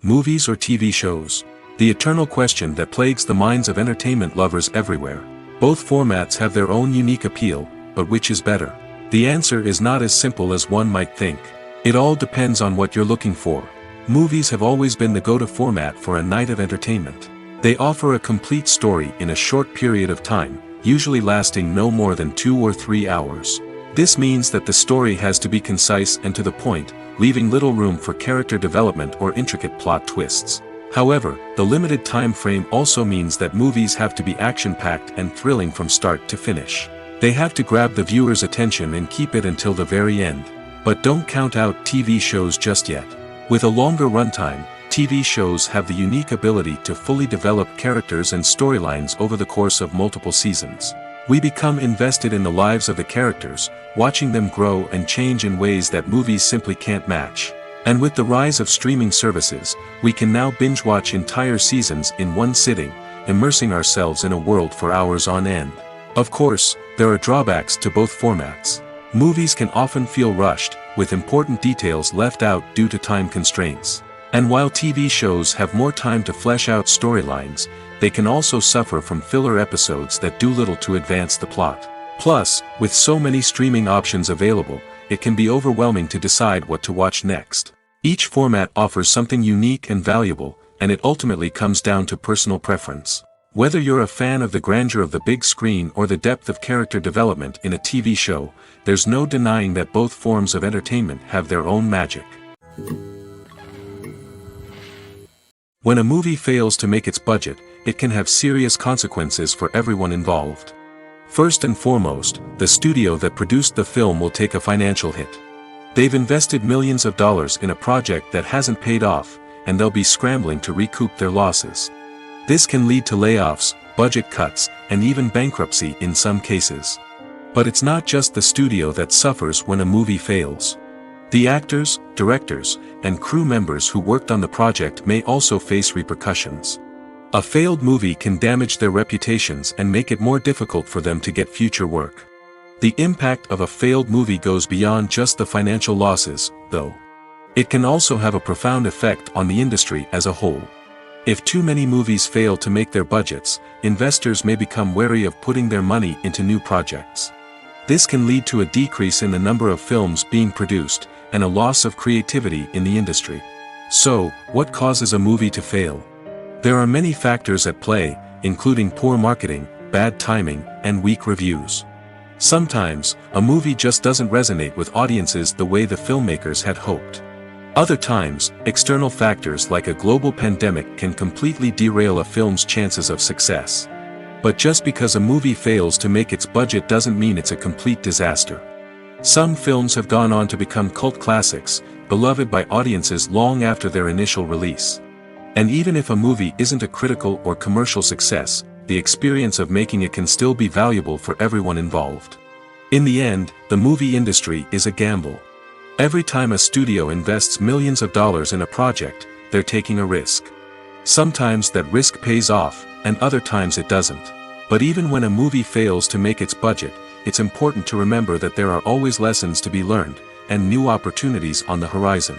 Movies or TV shows? The eternal question that plagues the minds of entertainment lovers everywhere. Both formats have their own unique appeal, but which is better? The answer is not as simple as one might think. It all depends on what you're looking for. Movies have always been the go-to format for a night of entertainment. They offer a complete story in a short period of time, usually lasting no more than 2 or 3 hours. This means that the story has to be concise and to the point, leaving little room for character development or intricate plot twists. However, the limited time frame also means that movies have to be action-packed and thrilling from start to finish. They have to grab the viewer's attention and keep it until the very end. But don't count out TV shows just yet. With a longer runtime, TV shows have the unique ability to fully develop characters and storylines over the course of multiple seasons. We become invested in the lives of the characters, watching them grow and change in ways that movies simply can't match. And with the rise of streaming services, we can now binge-watch entire seasons in one sitting, immersing ourselves in a world for hours on end. Of course, there are drawbacks to both formats. Movies can often feel rushed, with important details left out due to time constraints. And while TV shows have more time to flesh out storylines, they can also suffer from filler episodes that do little to advance the plot. Plus, with so many streaming options available, it can be overwhelming to decide what to watch next. Each format offers something unique and valuable, and it ultimately comes down to personal preference. Whether you're a fan of the grandeur of the big screen or the depth of character development in a TV show, there's no denying that both forms of entertainment have their own magic. When a movie fails to make its budget, it can have serious consequences for everyone involved. First and foremost, the studio that produced the film will take a financial hit. They've invested millions of dollars in a project that hasn't paid off, and they'll be scrambling to recoup their losses. This can lead to layoffs, budget cuts, and even bankruptcy in some cases. But it's not just the studio that suffers when a movie fails. The actors, directors, and crew members who worked on the project may also face repercussions. A failed movie can damage their reputations and make it more difficult for them to get future work. The impact of a failed movie goes beyond just the financial losses, though. It can also have a profound effect on the industry as a whole. If too many movies fail to make their budgets, investors may become wary of putting their money into new projects. This can lead to a decrease in the number of films being produced, and a loss of creativity in the industry. So, what causes a movie to fail? There are many factors at play, including poor marketing, bad timing, and weak reviews. Sometimes, a movie just doesn't resonate with audiences the way the filmmakers had hoped. Other times, external factors like a global pandemic can completely derail a film's chances of success. But just because a movie fails to make its budget doesn't mean it's a complete disaster. Some films have gone on to become cult classics, beloved by audiences long after their initial release. And even if a movie isn't a critical or commercial success, the experience of making it can still be valuable for everyone involved. In the end, the movie industry is a gamble. Every time a studio invests millions of dollars in a project, they're taking a risk. Sometimes that risk pays off, and other times it doesn't. But even when a movie fails to make its budget, it's important to remember that there are always lessons to be learned, and new opportunities on the horizon.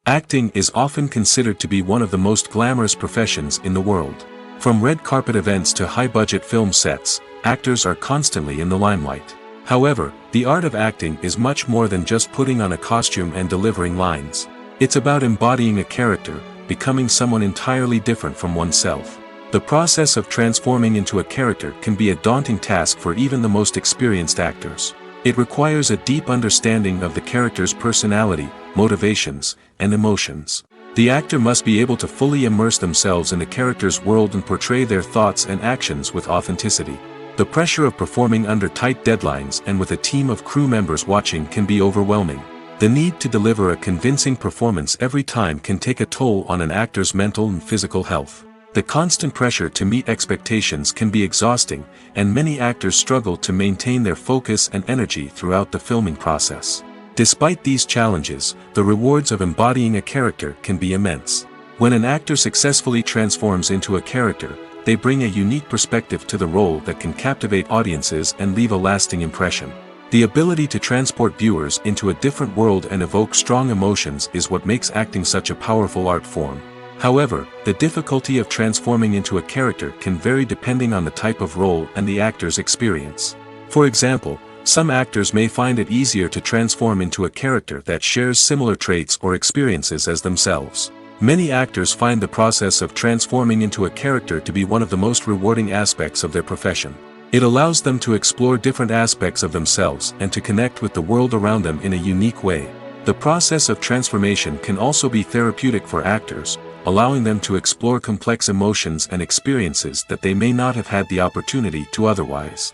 Acting is often considered to be one of the most glamorous professions in the world. From red carpet events to high-budget film sets, actors are constantly in the limelight. However, the art of acting is much more than just putting on a costume and delivering lines. It's about embodying a character, becoming someone entirely different from oneself. The process of transforming into a character can be a daunting task for even the most experienced actors. It requires a deep understanding of the character's personality, motivations, and emotions. The actor must be able to fully immerse themselves in the character's world and portray their thoughts and actions with authenticity. The pressure of performing under tight deadlines and with a team of crew members watching can be overwhelming. The need to deliver a convincing performance every time can take a toll on an actor's mental and physical health. The constant pressure to meet expectations can be exhausting, and many actors struggle to maintain their focus and energy throughout the filming process. Despite these challenges, the rewards of embodying a character can be immense. When an actor successfully transforms into a character, they bring a unique perspective to the role that can captivate audiences and leave a lasting impression. The ability to transport viewers into a different world and evoke strong emotions is what makes acting such a powerful art form. However, the difficulty of transforming into a character can vary depending on the type of role and the actor's experience. For example, some actors may find it easier to transform into a character that shares similar traits or experiences as themselves. Many actors find the process of transforming into a character to be one of the most rewarding aspects of their profession. It allows them to explore different aspects of themselves and to connect with the world around them in a unique way. The process of transformation can also be therapeutic for actors, allowing them to explore complex emotions and experiences that they may not have had the opportunity to otherwise.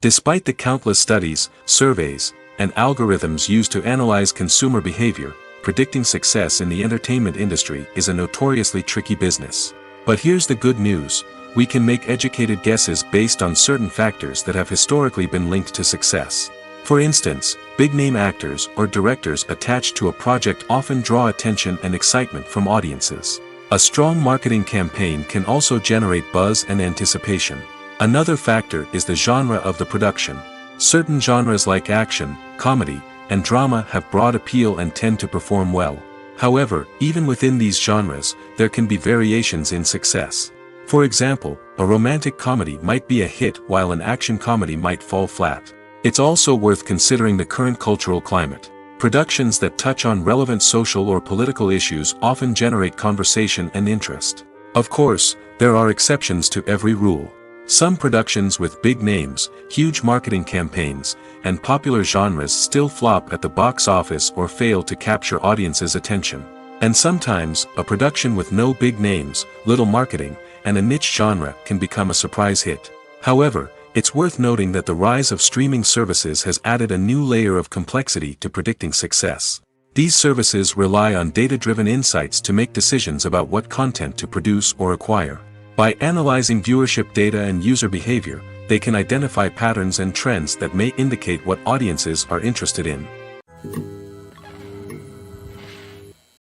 Despite the countless studies, surveys, and algorithms used to analyze consumer behavior, predicting success in the entertainment industry is a notoriously tricky business. But here's the good news: we can make educated guesses based on certain factors that have historically been linked to success. For instance, big-name actors or directors attached to a project often draw attention and excitement from audiences. A strong marketing campaign can also generate buzz and anticipation. Another factor is the genre of the production. Certain genres like action, comedy, and drama have broad appeal and tend to perform well. However, even within these genres, there can be variations in success. For example, a romantic comedy might be a hit while an action comedy might fall flat. It's also worth considering the current cultural climate. Productions that touch on relevant social or political issues often generate conversation and interest. Of course, there are exceptions to every rule. Some productions with big names, huge marketing campaigns, and popular genres still flop at the box office or fail to capture audiences' attention. And sometimes, a production with no big names, little marketing, and a niche genre can become a surprise hit. However, it's worth noting that the rise of streaming services has added a new layer of complexity to predicting success. These services rely on data-driven insights to make decisions about what content to produce or acquire. By analyzing viewership data and user behavior, they can identify patterns and trends that may indicate what audiences are interested in.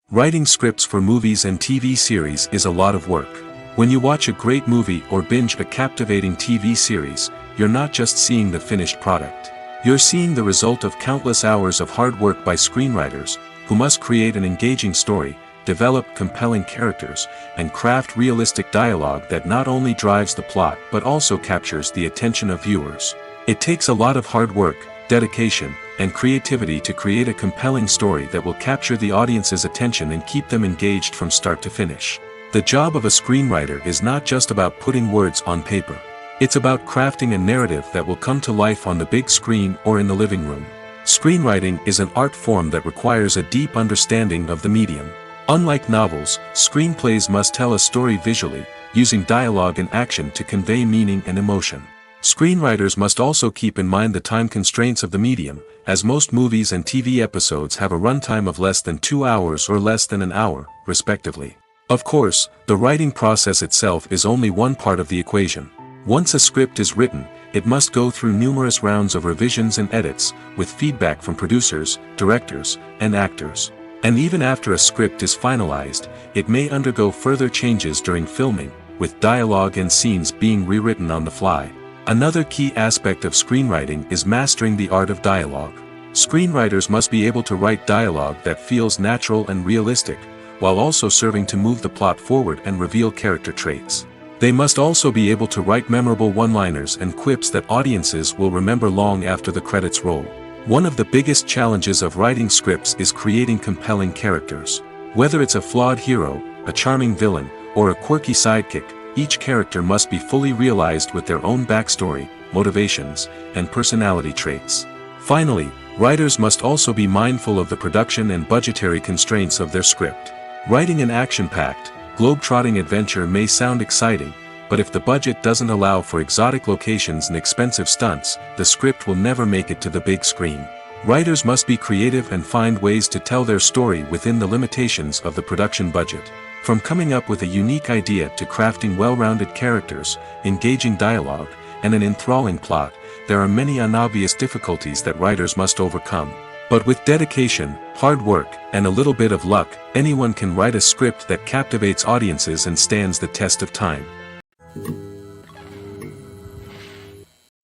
Writing scripts for movies and TV series is a lot of work. When you watch a great movie or binge a captivating TV series, you're not just seeing the finished product. You're seeing the result of countless hours of hard work by screenwriters, who must create an engaging story, develop compelling characters, and craft realistic dialogue that not only drives the plot but also captures the attention of viewers. It takes a lot of hard work, dedication, and creativity to create a compelling story that will capture the audience's attention and keep them engaged from start to finish. The job of a screenwriter is not just about putting words on paper. It's about crafting a narrative that will come to life on the big screen or in the living room. Screenwriting is an art form that requires a deep understanding of the medium. Unlike novels, screenplays must tell a story visually, using dialogue and action to convey meaning and emotion. Screenwriters must also keep in mind the time constraints of the medium, as most movies and TV episodes have a runtime of less than 2 hours or less than an hour, respectively. Of course, the writing process itself is only one part of the equation. Once a script is written, it must go through numerous rounds of revisions and edits, with feedback from producers, directors, and actors. And even after a script is finalized, it may undergo further changes during filming, with dialogue and scenes being rewritten on the fly. Another key aspect of screenwriting is mastering the art of dialogue. Screenwriters must be able to write dialogue that feels natural and realistic, while also serving to move the plot forward and reveal character traits. They must also be able to write memorable one-liners and quips that audiences will remember long after the credits roll. One of the biggest challenges of writing scripts is creating compelling characters. Whether it's a flawed hero, a charming villain, or a quirky sidekick, each character must be fully realized with their own backstory, motivations, and personality traits. Finally, writers must also be mindful of the production and budgetary constraints of their script. Writing an action-packed, globe-trotting adventure may sound exciting, but if the budget doesn't allow for exotic locations and expensive stunts, the script will never make it to the big screen. Writers must be creative and find ways to tell their story within the limitations of the production budget. From coming up with a unique idea to crafting well-rounded characters, engaging dialogue, and an enthralling plot, there are many unobvious difficulties that writers must overcome. But with dedication, hard work, and a little bit of luck, anyone can write a script that captivates audiences and stands the test of time.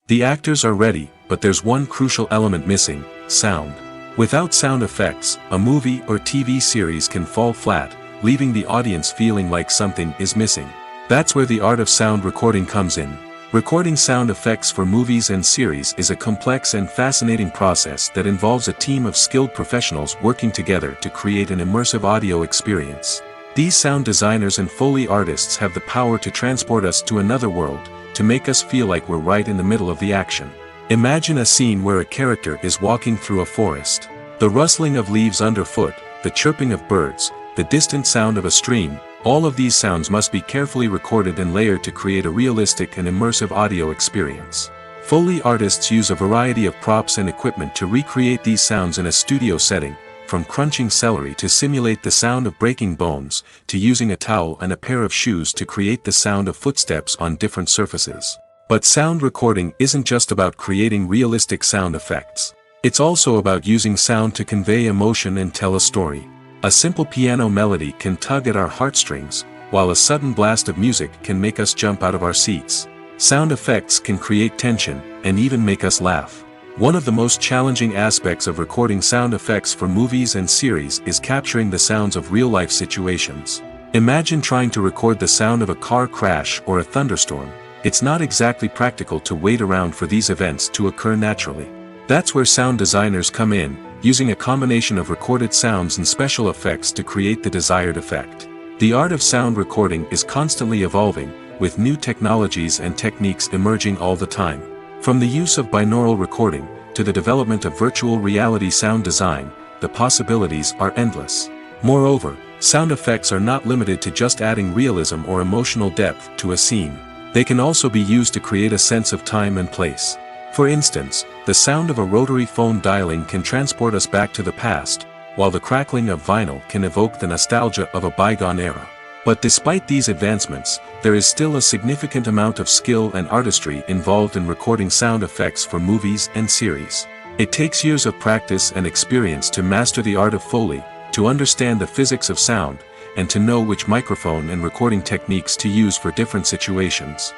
The actors are ready, but there's one crucial element missing: sound. Without sound effects, a movie or TV series can fall flat, leaving the audience feeling like something is missing. That's where the art of sound recording comes in. Recording sound effects for movies and series is a complex and fascinating process that involves a team of skilled professionals working together to create an immersive audio experience. These sound designers and Foley artists have the power to transport us to another world, to make us feel like we're right in the middle of the action. Imagine a scene where a character is walking through a forest. The rustling of leaves underfoot, the chirping of birds, the distant sound of a stream, all of these sounds must be carefully recorded and layered to create a realistic and immersive audio experience. Foley artists use a variety of props and equipment to recreate these sounds in a studio setting, from crunching celery to simulate the sound of breaking bones, to using a towel and a pair of shoes to create the sound of footsteps on different surfaces. But sound recording isn't just about creating realistic sound effects. It's also about using sound to convey emotion and tell a story. A simple piano melody can tug at our heartstrings, while a sudden blast of music can make us jump out of our seats. Sound effects can create tension, and even make us laugh. One of the most challenging aspects of recording sound effects for movies and series is capturing the sounds of real-life situations. Imagine trying to record the sound of a car crash or a thunderstorm. It's not exactly practical to wait around for these events to occur naturally. That's where sound designers come in, using a combination of recorded sounds and special effects to create the desired effect. The art of sound recording is constantly evolving, with new technologies and techniques emerging all the time. From the use of binaural recording, to the development of virtual reality sound design, the possibilities are endless. Moreover, sound effects are not limited to just adding realism or emotional depth to a scene. They can also be used to create a sense of time and place. For instance, the sound of a rotary phone dialing can transport us back to the past, while the crackling of vinyl can evoke the nostalgia of a bygone era. But despite these advancements, there is still a significant amount of skill and artistry involved in recording sound effects for movies and series. It takes years of practice and experience to master the art of Foley, to understand the physics of sound, and to know which microphone and recording techniques to use for different situations.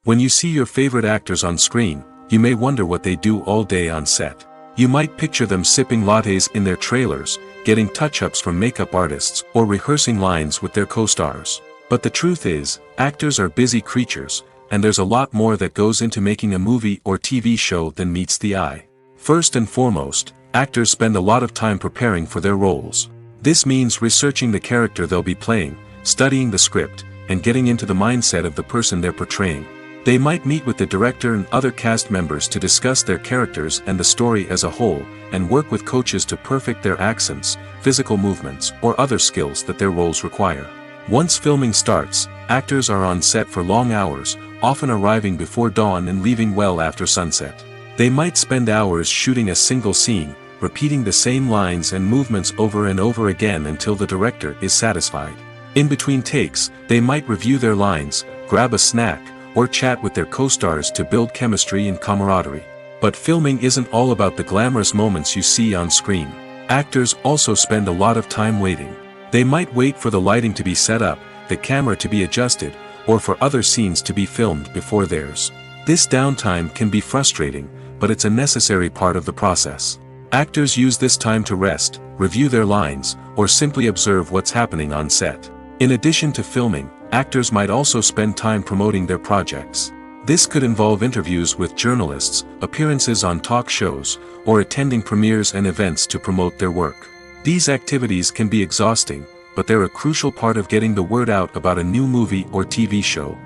When you see your favorite actors on screen, you may wonder what they do all day on set. You might picture them sipping lattes in their trailers, getting touch-ups from makeup artists, or rehearsing lines with their co-stars. But the truth is, actors are busy creatures, and there's a lot more that goes into making a movie or TV show than meets the eye. First and foremost, actors spend a lot of time preparing for their roles. This means researching the character they'll be playing, studying the script, and getting into the mindset of the person they're portraying. They might meet with the director and other cast members to discuss their characters and the story as a whole, and work with coaches to perfect their accents, physical movements, or other skills that their roles require. Once filming starts, actors are on set for long hours, often arriving before dawn and leaving well after sunset. They might spend hours shooting a single scene, repeating the same lines and movements over and over again until the director is satisfied. In between takes, they might review their lines, grab a snack, or chat with their co-stars to build chemistry and camaraderie. But filming isn't all about the glamorous moments you see on screen. Actors also spend a lot of time waiting. They might wait for the lighting to be set up, the camera to be adjusted, or for other scenes to be filmed before theirs. This downtime can be frustrating, but it's a necessary part of the process. Actors use this time to rest, review their lines, or simply observe what's happening on set. In addition to filming, actors might also spend time promoting their projects. This could involve interviews with journalists, appearances on talk shows, or attending premieres and events to promote their work. These activities can be exhausting, but they're a crucial part of getting the word out about a new movie or TV show.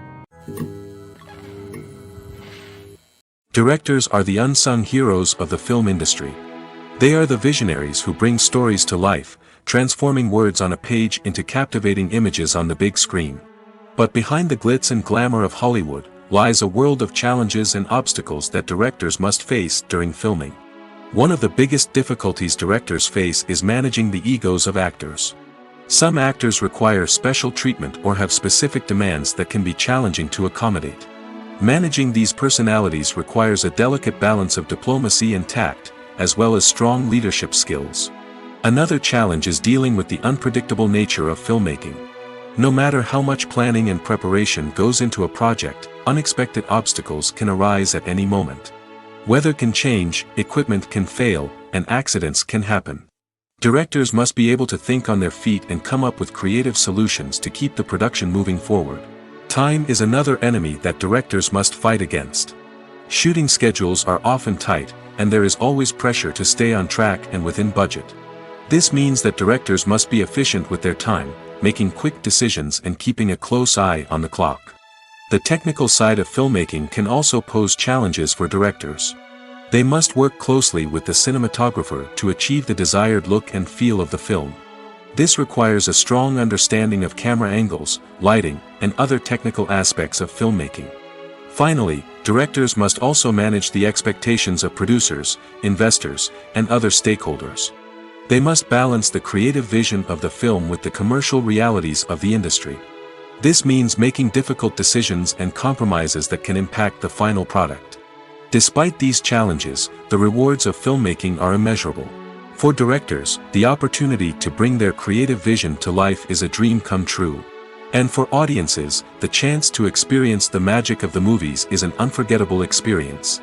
Directors are the unsung heroes of the film industry. They are the visionaries who bring stories to life, transforming words on a page into captivating images on the big screen. But behind the glitz and glamour of Hollywood, lies a world of challenges and obstacles that directors must face during filming. One of the biggest difficulties directors face is managing the egos of actors. Some actors require special treatment or have specific demands that can be challenging to accommodate. Managing these personalities requires a delicate balance of diplomacy and tact, as well as strong leadership skills. Another challenge is dealing with the unpredictable nature of filmmaking. No matter how much planning and preparation goes into a project, unexpected obstacles can arise at any moment. Weather can change, equipment can fail, and accidents can happen. Directors must be able to think on their feet and come up with creative solutions to keep the production moving forward. Time is another enemy that directors must fight against. Shooting schedules are often tight, and there is always pressure to stay on track and within budget. This means that directors must be efficient with their time, making quick decisions and keeping a close eye on the clock. The technical side of filmmaking can also pose challenges for directors. They must work closely with the cinematographer to achieve the desired look and feel of the film. This requires a strong understanding of camera angles, lighting, and other technical aspects of filmmaking. Finally, directors must also manage the expectations of producers, investors, and other stakeholders. They must balance the creative vision of the film with the commercial realities of the industry. This means making difficult decisions and compromises that can impact the final product. Despite these challenges, the rewards of filmmaking are immeasurable. For directors, the opportunity to bring their creative vision to life is a dream come true. And for audiences, the chance to experience the magic of the movies is an unforgettable experience.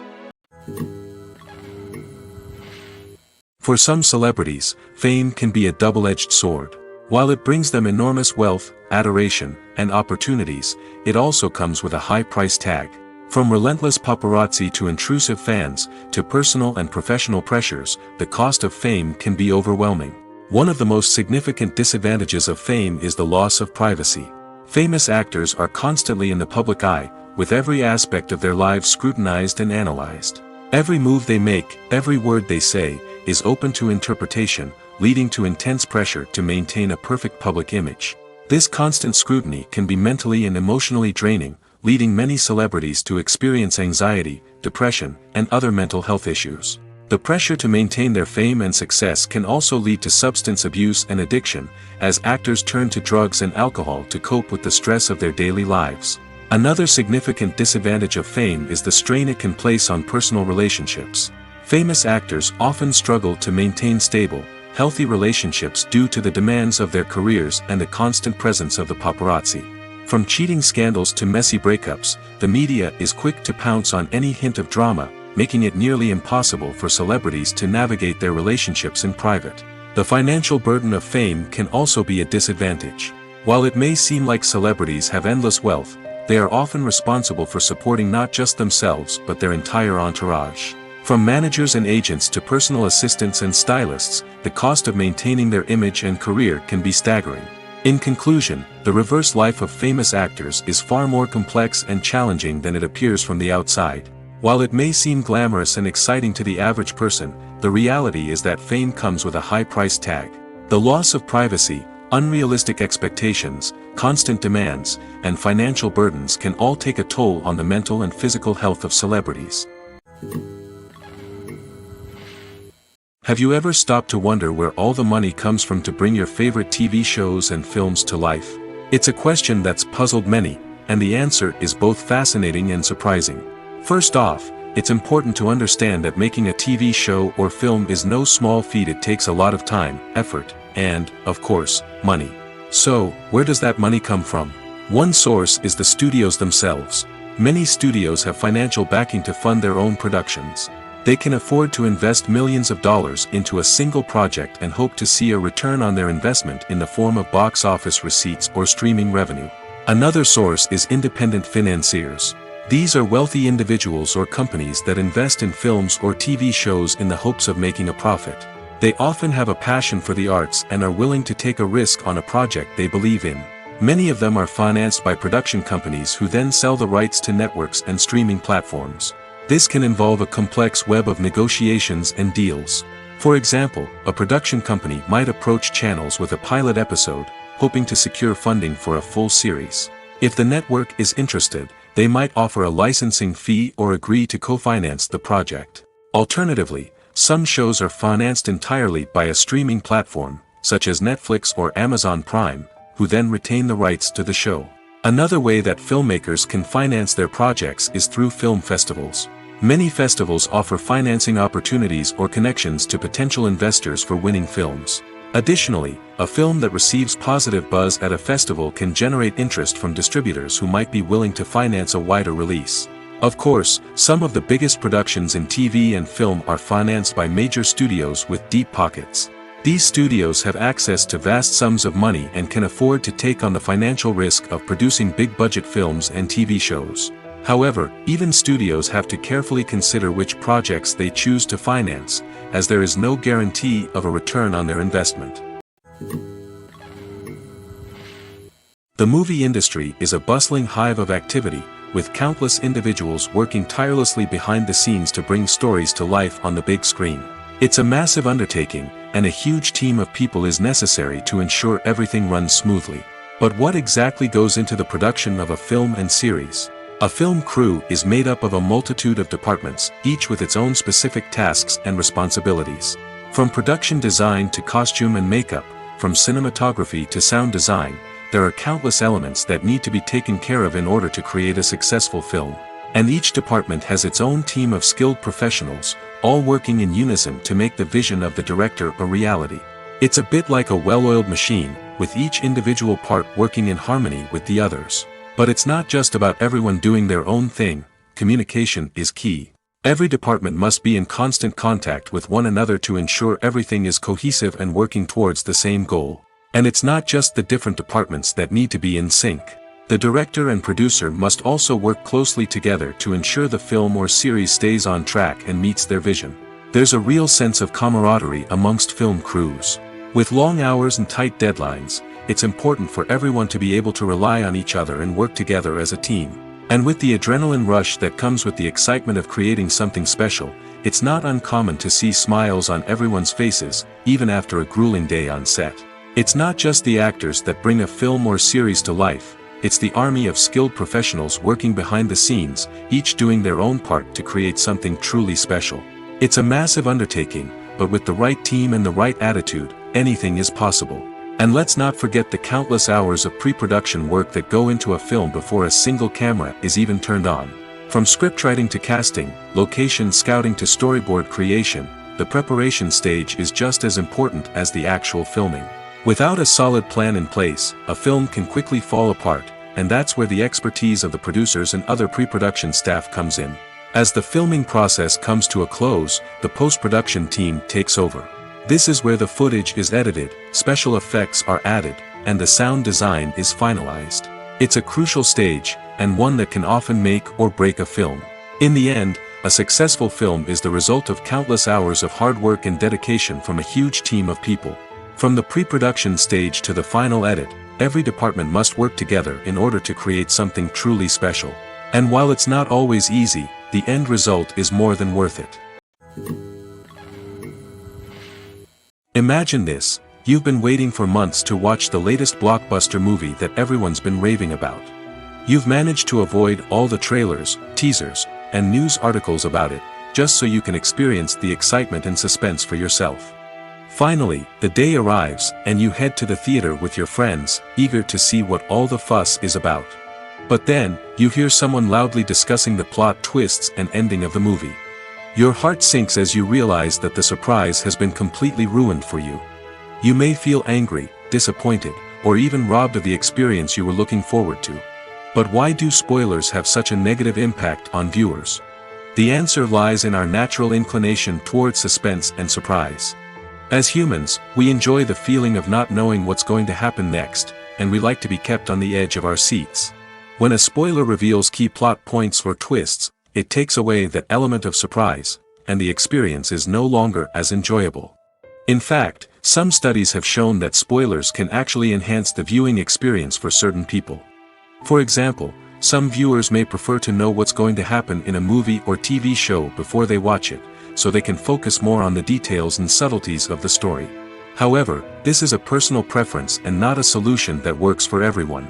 For some celebrities, fame can be a double-edged sword. While it brings them enormous wealth, adoration, and opportunities, it also comes with a high price tag. From relentless paparazzi to intrusive fans, to personal and professional pressures, the cost of fame can be overwhelming. One of the most significant disadvantages of fame is the loss of privacy. Famous actors are constantly in the public eye, with every aspect of their lives scrutinized and analyzed. Every move they make, every word they say, is open to interpretation, leading to intense pressure to maintain a perfect public image. This constant scrutiny can be mentally and emotionally draining, leading many celebrities to experience anxiety, depression, and other mental health issues. The pressure to maintain their fame and success can also lead to substance abuse and addiction, as actors turn to drugs and alcohol to cope with the stress of their daily lives. Another significant disadvantage of fame is the strain it can place on personal relationships. Famous actors often struggle to maintain stable, healthy relationships due to the demands of their careers and the constant presence of the paparazzi. From cheating scandals to messy breakups, the media is quick to pounce on any hint of drama, making it nearly impossible for celebrities to navigate their relationships in private. The financial burden of fame can also be a disadvantage. While it may seem like celebrities have endless wealth, they are often responsible for supporting not just themselves but their entire entourage. From managers and agents to personal assistants and stylists, the cost of maintaining their image and career can be staggering. In conclusion, the reverse life of famous actors is far more complex and challenging than it appears from the outside. While it may seem glamorous and exciting to the average person, the reality is that fame comes with a high price tag. The loss of privacy, unrealistic expectations, constant demands, and financial burdens can all take a toll on the mental and physical health of celebrities. Have you ever stopped to wonder where all the money comes from to bring your favorite TV shows and films to life? It's a question that's puzzled many, and the answer is both fascinating and surprising. First off, it's important to understand that making a TV show or film is no small feat. It takes a lot of time, effort, and, of course, money. So, where does that money come from? One source is the studios themselves. Many studios have financial backing to fund their own productions. They can afford to invest millions of dollars into a single project and hope to see a return on their investment in the form of box office receipts or streaming revenue. Another source is independent financiers. These are wealthy individuals or companies that invest in films or TV shows in the hopes of making a profit. They often have a passion for the arts and are willing to take a risk on a project they believe in. Many of them are financed by production companies who then sell the rights to networks and streaming platforms. This can involve a complex web of negotiations and deals. For example, a production company might approach channels with a pilot episode, hoping to secure funding for a full series. If the network is interested, they might offer a licensing fee or agree to co-finance the project. Alternatively, some shows are financed entirely by a streaming platform, such as Netflix or Amazon Prime, who then retain the rights to the show. Another way that filmmakers can finance their projects is through film festivals. Many festivals offer financing opportunities or connections to potential investors for winning films. Additionally, a film that receives positive buzz at a festival can generate interest from distributors who might be willing to finance a wider release. Of course, some of the biggest productions in TV and film are financed by major studios with deep pockets. These studios have access to vast sums of money and can afford to take on the financial risk of producing big-budget films and TV shows. However, even studios have to carefully consider which projects they choose to finance, as there is no guarantee of a return on their investment. The movie industry is a bustling hive of activity, with countless individuals working tirelessly behind the scenes to bring stories to life on the big screen. It's a massive undertaking, and a huge team of people is necessary to ensure everything runs smoothly. But what exactly goes into the production of a film and series? A film crew is made up of a multitude of departments, each with its own specific tasks and responsibilities. From production design to costume and makeup, from cinematography to sound design, there are countless elements that need to be taken care of in order to create a successful film. And each department has its own team of skilled professionals, all working in unison to make the vision of the director a reality. It's a bit like a well-oiled machine, with each individual part working in harmony with the others. But it's not just about everyone doing their own thing. Communication is key. Every department must be in constant contact with one another to ensure everything is cohesive and working towards the same goal. And it's not just the different departments that need to be in sync. The director and producer must also work closely together to ensure the film or series stays on track and meets their vision. There's a real sense of camaraderie amongst film crews. With long hours and tight deadlines, it's important for everyone to be able to rely on each other and work together as a team. And with the adrenaline rush that comes with the excitement of creating something special, it's not uncommon to see smiles on everyone's faces, even after a grueling day on set. It's not just the actors that bring a film or series to life. It's the army of skilled professionals working behind the scenes, each doing their own part to create something truly special. It's a massive undertaking, but with the right team and the right attitude, anything is possible. And let's not forget the countless hours of pre-production work that go into a film before a single camera is even turned on. From scriptwriting to casting, location scouting to storyboard creation, the preparation stage is just as important as the actual filming. Without a solid plan in place, a film can quickly fall apart, and that's where the expertise of the producers and other pre-production staff comes in. As the filming process comes to a close, the post-production team takes over. This is where the footage is edited, special effects are added, and the sound design is finalized. It's a crucial stage, and one that can often make or break a film. In the end, a successful film is the result of countless hours of hard work and dedication from a huge team of people. From the pre-production stage to the final edit, every department must work together in order to create something truly special. And while it's not always easy, the end result is more than worth it. Imagine this: you've been waiting for months to watch the latest blockbuster movie that everyone's been raving about. You've managed to avoid all the trailers, teasers, and news articles about it, just so you can experience the excitement and suspense for yourself. Finally, the day arrives, and you head to the theater with your friends, eager to see what all the fuss is about. But then, you hear someone loudly discussing the plot twists and ending of the movie. Your heart sinks as you realize that the surprise has been completely ruined for you. You may feel angry, disappointed, or even robbed of the experience you were looking forward to. But why do spoilers have such a negative impact on viewers? The answer lies in our natural inclination towards suspense and surprise. As humans, we enjoy the feeling of not knowing what's going to happen next, and we like to be kept on the edge of our seats. When a spoiler reveals key plot points or twists, it takes away that element of surprise, and the experience is no longer as enjoyable. In fact, some studies have shown that spoilers can actually enhance the viewing experience for certain people. For example, some viewers may prefer to know what's going to happen in a movie or TV show before they watch it, so they can focus more on the details and subtleties of the story. However, this is a personal preference and not a solution that works for everyone.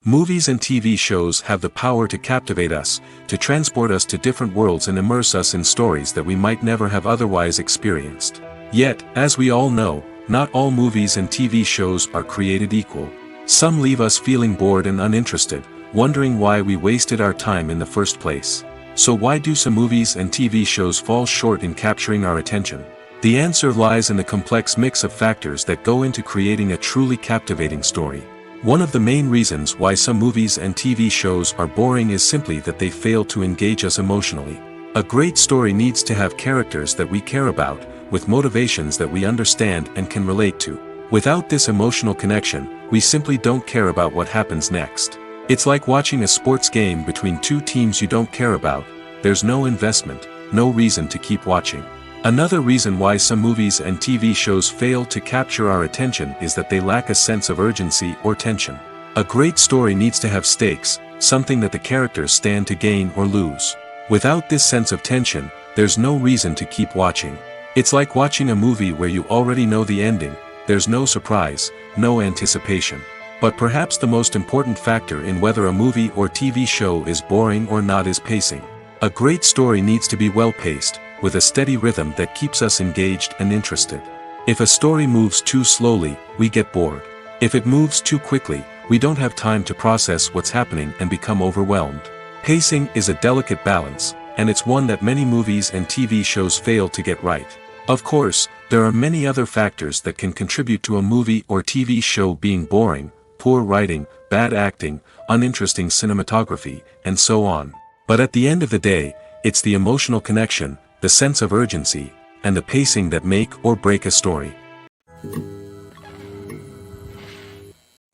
Movies and TV shows have the power to captivate us, to transport us to different worlds and immerse us in stories that we might never have otherwise experienced. Yet, as we all know, not all movies and TV shows are created equal. Some leave us feeling bored and uninterested, wondering why we wasted our time in the first place. So why do some movies and TV shows fall short in capturing our attention? The answer lies in the complex mix of factors that go into creating a truly captivating story. One of the main reasons why some movies and TV shows are boring is simply that they fail to engage us emotionally. A great story needs to have characters that we care about, with motivations that we understand and can relate to. Without this emotional connection, we simply don't care about what happens next. It's like watching a sports game between two teams you don't care about. There's no investment, no reason to keep watching. Another reason why some movies and TV shows fail to capture our attention is that they lack a sense of urgency or tension. A great story needs to have stakes, something that the characters stand to gain or lose. Without this sense of tension, there's no reason to keep watching. It's like watching a movie where you already know the ending, there's no surprise, no anticipation. But perhaps the most important factor in whether a movie or TV show is boring or not is pacing. A great story needs to be well-paced, with a steady rhythm that keeps us engaged and interested. If a story moves too slowly, we get bored. If it moves too quickly, we don't have time to process what's happening and become overwhelmed. Pacing is a delicate balance, and it's one that many movies and TV shows fail to get right. Of course, there are many other factors that can contribute to a movie or TV show being boring: poor writing, bad acting, uninteresting cinematography, and so on. But at the end of the day, it's the emotional connection, the sense of urgency, and the pacing that make or break a story.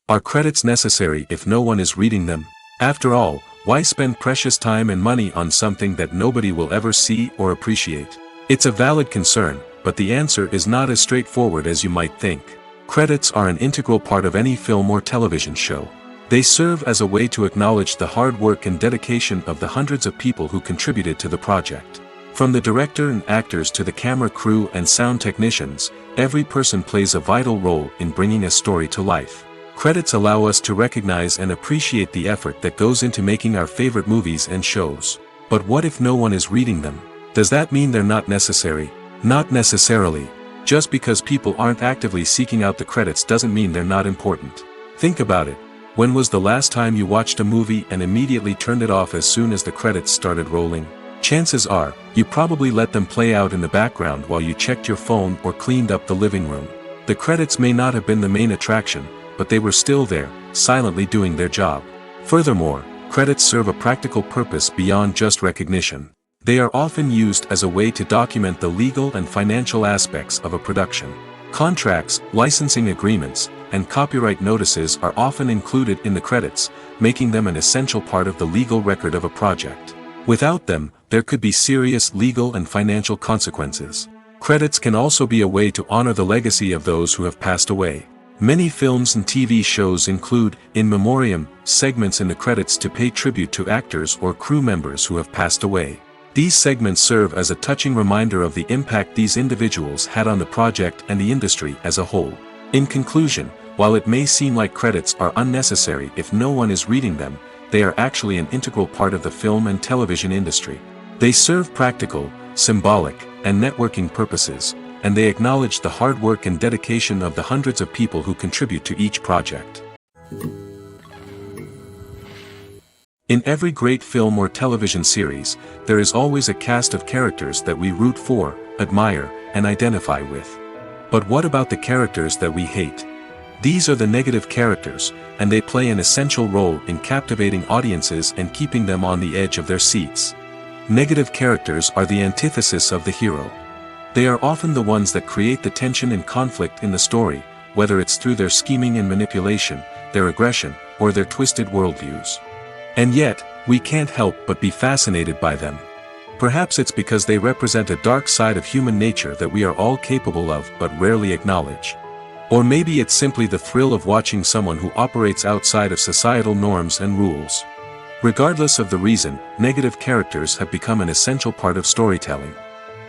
Are credits necessary if no one is reading them? After all, why spend precious time and money on something that nobody will ever see or appreciate? It's a valid concern, but the answer is not as straightforward as you might think. Credits are an integral part of any film or television show. They serve as a way to acknowledge the hard work and dedication of the hundreds of people who contributed to the project. From the director and actors to the camera crew and sound technicians, every person plays a vital role in bringing a story to life. Credits allow us to recognize and appreciate the effort that goes into making our favorite movies and shows. But what if no one is reading them? Does that mean they're not necessary? Not necessarily. Just because people aren't actively seeking out the credits doesn't mean they're not important. Think about it. When was the last time you watched a movie and immediately turned it off as soon as the credits started rolling? Chances are, you probably let them play out in the background while you checked your phone or cleaned up the living room. The credits may not have been the main attraction, but they were still there, silently doing their job. Furthermore, credits serve a practical purpose beyond just recognition. They are often used as a way to document the legal and financial aspects of a production. Contracts, licensing agreements, and copyright notices are often included in the credits, making them an essential part of the legal record of a project. Without them, there could be serious legal and financial consequences. Credits can also be a way to honor the legacy of those who have passed away. Many films and TV shows include, in memoriam, segments in the credits to pay tribute to actors or crew members who have passed away. These segments serve as a touching reminder of the impact these individuals had on the project and the industry as a whole. In conclusion, while it may seem like credits are unnecessary if no one is reading them, they are actually an integral part of the film and television industry. They serve practical, symbolic, and networking purposes, and they acknowledge the hard work and dedication of the hundreds of people who contribute to each project. In every great film or television series, there is always a cast of characters that we root for, admire, and identify with. But what about the characters that we hate? These are the negative characters, and they play an essential role in captivating audiences and keeping them on the edge of their seats. Negative characters are the antithesis of the hero. They are often the ones that create the tension and conflict in the story, whether it's through their scheming and manipulation, their aggression, or their twisted worldviews. And yet, we can't help but be fascinated by them. Perhaps it's because they represent a dark side of human nature that we are all capable of but rarely acknowledge. Or maybe it's simply the thrill of watching someone who operates outside of societal norms and rules. Regardless of the reason, negative characters have become an essential part of storytelling.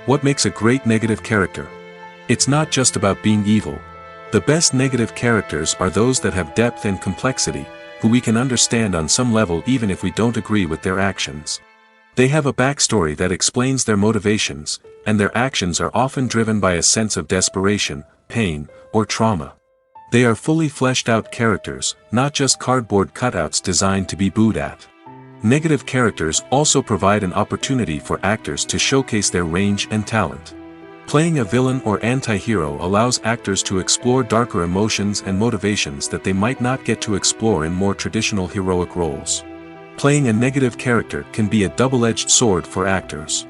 What makes a great negative character? It's not just about being evil. The best negative characters are those that have depth and complexity, who we can understand on some level even if we don't agree with their actions. They have a backstory that explains their motivations, and their actions are often driven by a sense of desperation, pain, or trauma. They are fully fleshed out characters, not just cardboard cutouts designed to be booed at. Negative characters also provide an opportunity for actors to showcase their range and talent. Playing a villain or anti-hero allows actors to explore darker emotions and motivations that they might not get to explore in more traditional heroic roles. Playing a negative character can be a double-edged sword for actors.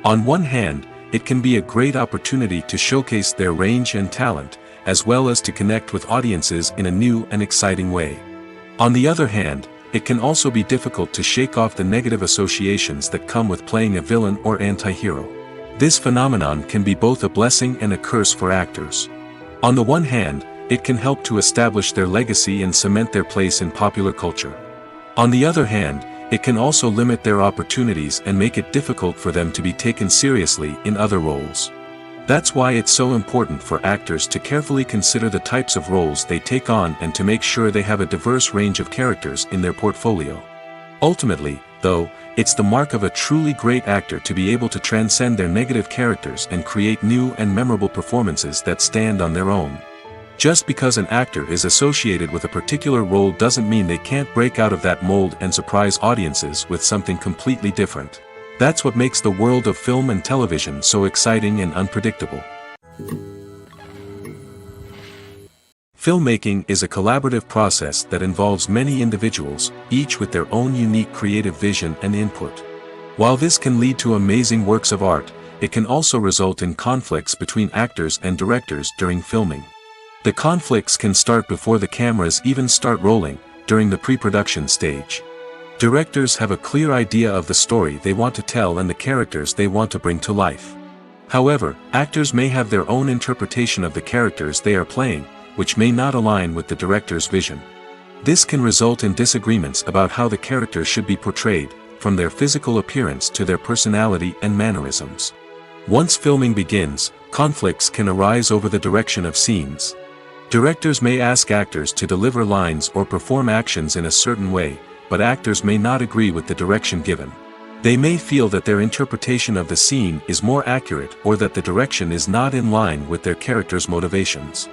On one hand, it can be a great opportunity to showcase their range and talent, as well as to connect with audiences in a new and exciting way. On the other hand, it can also be difficult to shake off the negative associations that come with playing a villain or anti-hero. This phenomenon can be both a blessing and a curse for actors. On the one hand, it can help to establish their legacy and cement their place in popular culture. On the other hand, it can also limit their opportunities and make it difficult for them to be taken seriously in other roles. That's why it's so important for actors to carefully consider the types of roles they take on and to make sure they have a diverse range of characters in their portfolio. Ultimately, though, it's the mark of a truly great actor to be able to transcend their negative characters and create new and memorable performances that stand on their own. Just because an actor is associated with a particular role doesn't mean they can't break out of that mold and surprise audiences with something completely different. That's what makes the world of film and television so exciting and unpredictable. Filmmaking is a collaborative process that involves many individuals, each with their own unique creative vision and input. While this can lead to amazing works of art, it can also result in conflicts between actors and directors during filming. The conflicts can start before the cameras even start rolling, during the pre-production stage. Directors have a clear idea of the story they want to tell and the characters they want to bring to life. However, actors may have their own interpretation of the characters they are playing, which may not align with the director's vision. This can result in disagreements about how the characters should be portrayed, from their physical appearance to their personality and mannerisms. Once filming begins, conflicts can arise over the direction of scenes. Directors may ask actors to deliver lines or perform actions in a certain way, but actors may not agree with the direction given. They may feel that their interpretation of the scene is more accurate or that the direction is not in line with their character's motivations.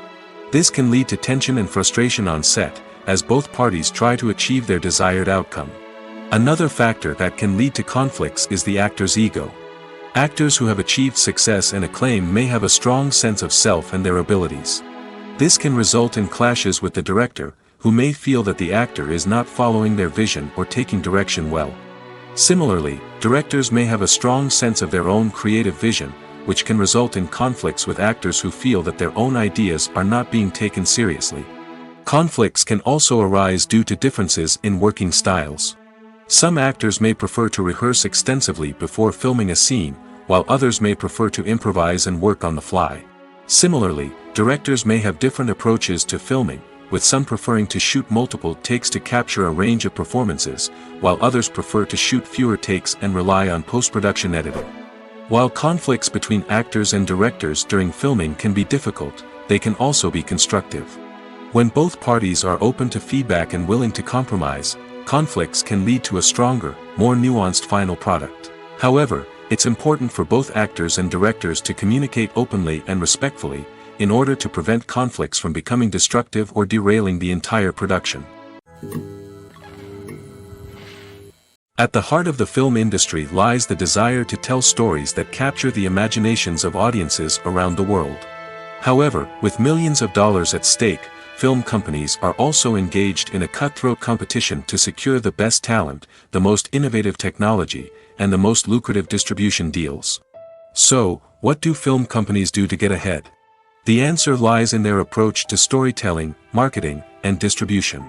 This can lead to tension and frustration on set, as both parties try to achieve their desired outcome. Another factor that can lead to conflicts is the actor's ego. Actors who have achieved success and acclaim may have a strong sense of self and their abilities. This can result in clashes with the director, who may feel that the actor is not following their vision or taking direction well. Similarly, directors may have a strong sense of their own creative vision, which can result in conflicts with actors who feel that their own ideas are not being taken seriously. Conflicts can also arise due to differences in working styles. Some actors may prefer to rehearse extensively before filming a scene, while others may prefer to improvise and work on the fly. Similarly, directors may have different approaches to filming, with some preferring to shoot multiple takes to capture a range of performances, while others prefer to shoot fewer takes and rely on post-production editing. While conflicts between actors and directors during filming can be difficult, they can also be constructive. When both parties are open to feedback and willing to compromise, conflicts can lead to a stronger, more nuanced final product. However, it's important for both actors and directors to communicate openly and respectfully, in order to prevent conflicts from becoming destructive or derailing the entire production. At the heart of the film industry lies the desire to tell stories that capture the imaginations of audiences around the world. However, with millions of dollars at stake, film companies are also engaged in a cutthroat competition to secure the best talent, the most innovative technology, and the most lucrative distribution deals. So, what do film companies do to get ahead? The answer lies in their approach to storytelling, marketing, and distribution.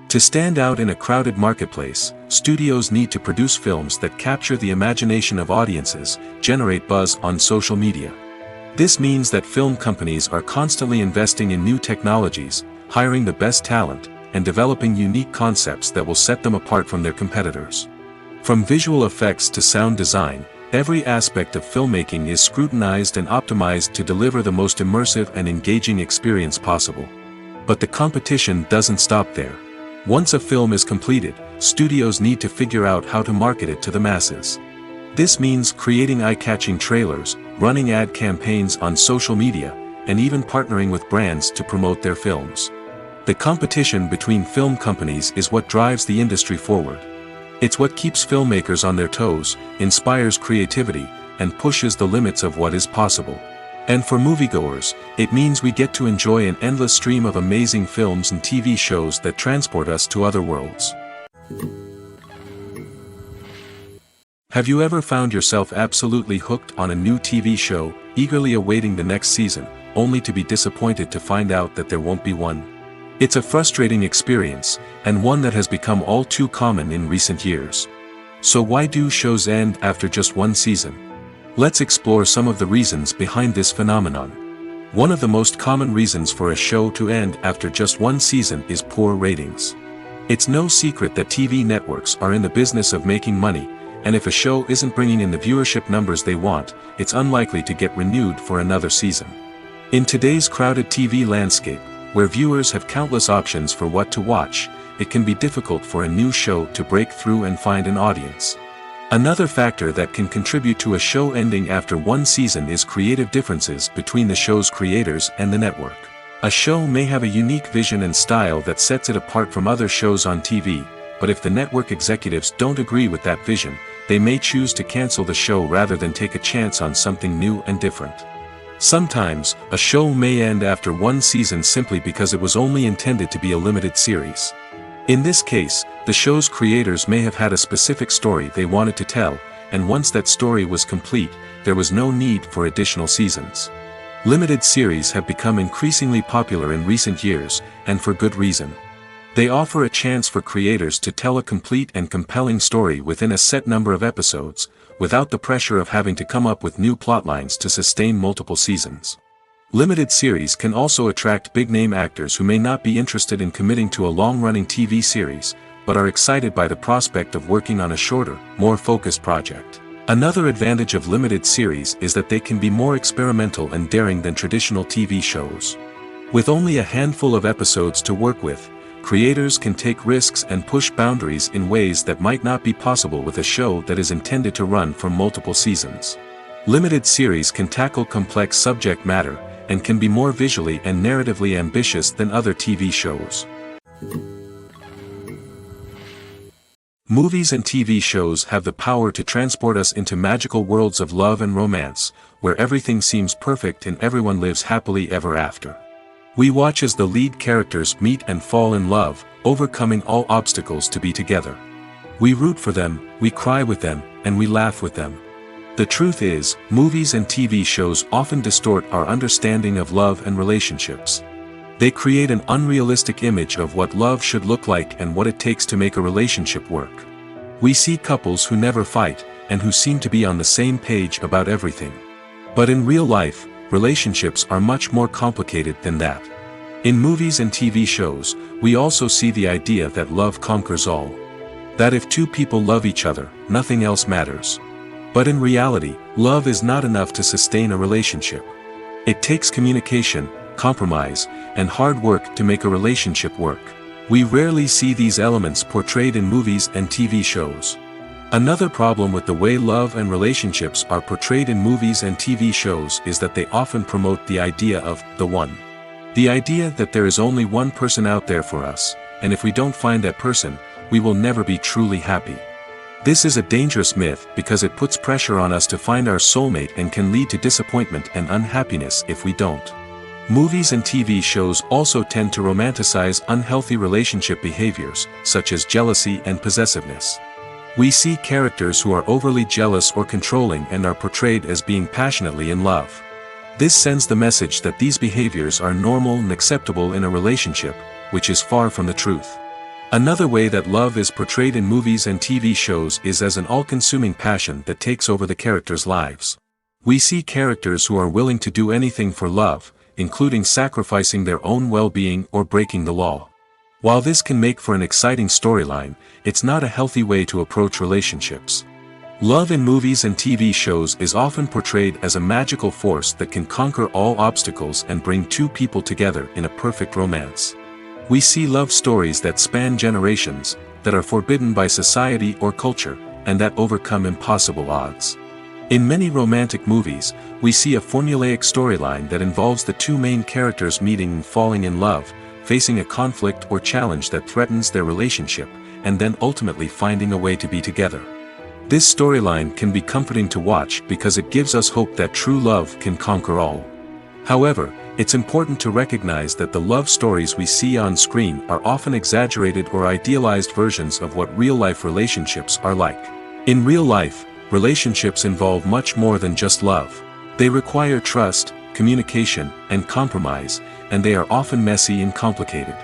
To stand out in a crowded marketplace, studios need to produce films that capture the imagination of audiences, generate buzz on social media. This means that film companies are constantly investing in new technologies, hiring the best talent, and developing unique concepts that will set them apart from their competitors. From visual effects to sound design, every aspect of filmmaking is scrutinized and optimized to deliver the most immersive and engaging experience possible. But the competition doesn't stop there. Once a film is completed, studios need to figure out how to market it to the masses. This means creating eye-catching trailers, running ad campaigns on social media, and even partnering with brands to promote their films. The competition between film companies is what drives the industry forward. It's what keeps filmmakers on their toes, inspires creativity, and pushes the limits of what is possible. And for moviegoers, it means we get to enjoy an endless stream of amazing films and TV shows that transport us to other worlds. Have you ever found yourself absolutely hooked on a new TV show, eagerly awaiting the next season, only to be disappointed to find out that there won't be one? It's a frustrating experience, and one that has become all too common in recent years. So why do shows end after just one season? Let's explore some of the reasons behind this phenomenon. One of the most common reasons for a show to end after just one season is poor ratings. It's no secret that TV networks are in the business of making money, and if a show isn't bringing in the viewership numbers they want, it's unlikely to get renewed for another season. In today's crowded TV landscape, where viewers have countless options for what to watch, it can be difficult for a new show to break through and find an audience. Another factor that can contribute to a show ending after one season is creative differences between the show's creators and the network. A show may have a unique vision and style that sets it apart from other shows on TV, but if the network executives don't agree with that vision, they may choose to cancel the show rather than take a chance on something new and different. Sometimes, a show may end after one season simply because it was only intended to be a limited series. In this case, the show's creators may have had a specific story they wanted to tell, and once that story was complete, there was no need for additional seasons. Limited series have become increasingly popular in recent years, and for good reason. They offer a chance for creators to tell a complete and compelling story within a set number of episodes, without the pressure of having to come up with new plotlines to sustain multiple seasons. Limited series can also attract big-name actors who may not be interested in committing to a long-running TV series, but are excited by the prospect of working on a shorter, more focused project. Another advantage of limited series is that they can be more experimental and daring than traditional TV shows. With only a handful of episodes to work with, creators can take risks and push boundaries in ways that might not be possible with a show that is intended to run for multiple seasons. Limited series can tackle complex subject matter, and can be more visually and narratively ambitious than other TV shows. Movies and TV shows have the power to transport us into magical worlds of love and romance, where everything seems perfect and everyone lives happily ever after. We watch as the lead characters meet and fall in love, overcoming all obstacles to be together. We root for them, we cry with them, and we laugh with them. The truth is, movies and TV shows often distort our understanding of love and relationships. They create an unrealistic image of what love should look like and what it takes to make a relationship work. We see couples who never fight, and who seem to be on the same page about everything. But in real life, relationships are much more complicated than that. In movies and TV shows, we also see the idea that love conquers all. That if two people love each other, nothing else matters. But in reality, love is not enough to sustain a relationship. It takes communication, compromise, and hard work to make a relationship work. We rarely see these elements portrayed in movies and TV shows. Another problem with the way love and relationships are portrayed in movies and TV shows is that they often promote the idea of the one. The idea that there is only one person out there for us, and if we don't find that person, we will never be truly happy. This is a dangerous myth because it puts pressure on us to find our soulmate and can lead to disappointment and unhappiness if we don't. Movies and TV shows also tend to romanticize unhealthy relationship behaviors, such as jealousy and possessiveness. We see characters who are overly jealous or controlling and are portrayed as being passionately in love. This sends the message that these behaviors are normal and acceptable in a relationship, which is far from the truth. Another way that love is portrayed in movies and TV shows is as an all-consuming passion that takes over the characters' lives. We see characters who are willing to do anything for love, including sacrificing their own well-being or breaking the law. While this can make for an exciting storyline, it's not a healthy way to approach relationships. Love in movies and TV shows is often portrayed as a magical force that can conquer all obstacles and bring two people together in a perfect romance. We see love stories that span generations, that are forbidden by society or culture, and that overcome impossible odds. In many romantic movies, we see a formulaic storyline that involves the two main characters meeting and falling in love, facing a conflict or challenge that threatens their relationship, and then ultimately finding a way to be together. This storyline can be comforting to watch because it gives us hope that true love can conquer all. However, it's important to recognize that the love stories we see on screen are often exaggerated or idealized versions of what real-life relationships are like. In real life, relationships involve much more than just love. They require trust, communication, and compromise, and they are often messy and complicated.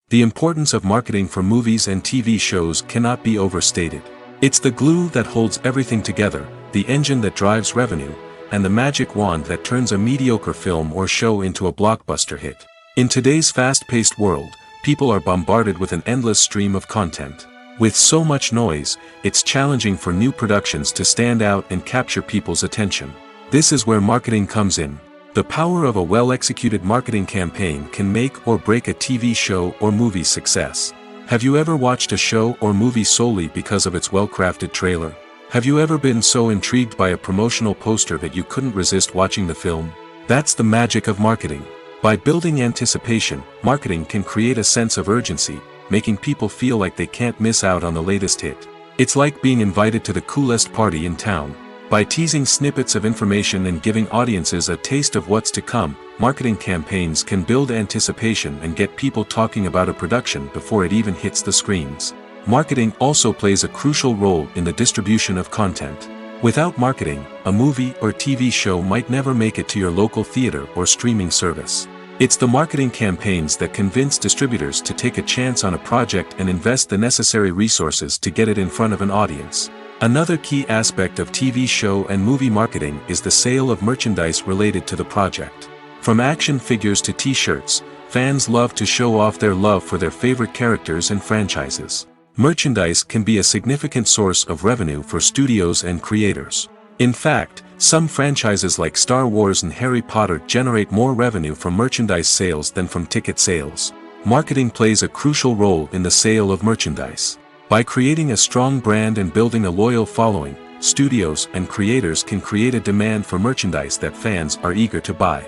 The importance of marketing for movies and TV shows cannot be overstated. It's the glue that holds everything together, the engine that drives revenue, and the magic wand that turns a mediocre film or show into a blockbuster hit. In today's fast-paced world, people are bombarded with an endless stream of content. With so much noise, it's challenging for new productions to stand out and capture people's attention. This is where marketing comes in. The power of a well-executed marketing campaign can make or break a TV show or movie's success. Have you ever watched a show or movie solely because of its well-crafted trailer? Have you ever been so intrigued by a promotional poster that you couldn't resist watching the film? That's the magic of marketing. By building anticipation, marketing can create a sense of urgency, making people feel like they can't miss out on the latest hit. It's like being invited to the coolest party in town. By teasing snippets of information and giving audiences a taste of what's to come, marketing campaigns can build anticipation and get people talking about a production before it even hits the screens. Marketing also plays a crucial role in the distribution of content. Without marketing, a movie or TV show might never make it to your local theater or streaming service. It's the marketing campaigns that convince distributors to take a chance on a project and invest the necessary resources to get it in front of an audience. Another key aspect of TV show and movie marketing is the sale of merchandise related to the project. From action figures to t-shirts, fans love to show off their love for their favorite characters and franchises. Merchandise can be a significant source of revenue for studios and creators. In fact, some franchises like Star Wars and Harry Potter generate more revenue from merchandise sales than from ticket sales. Marketing plays a crucial role in the sale of merchandise. By creating a strong brand and building a loyal following, studios and creators can create a demand for merchandise that fans are eager to buy.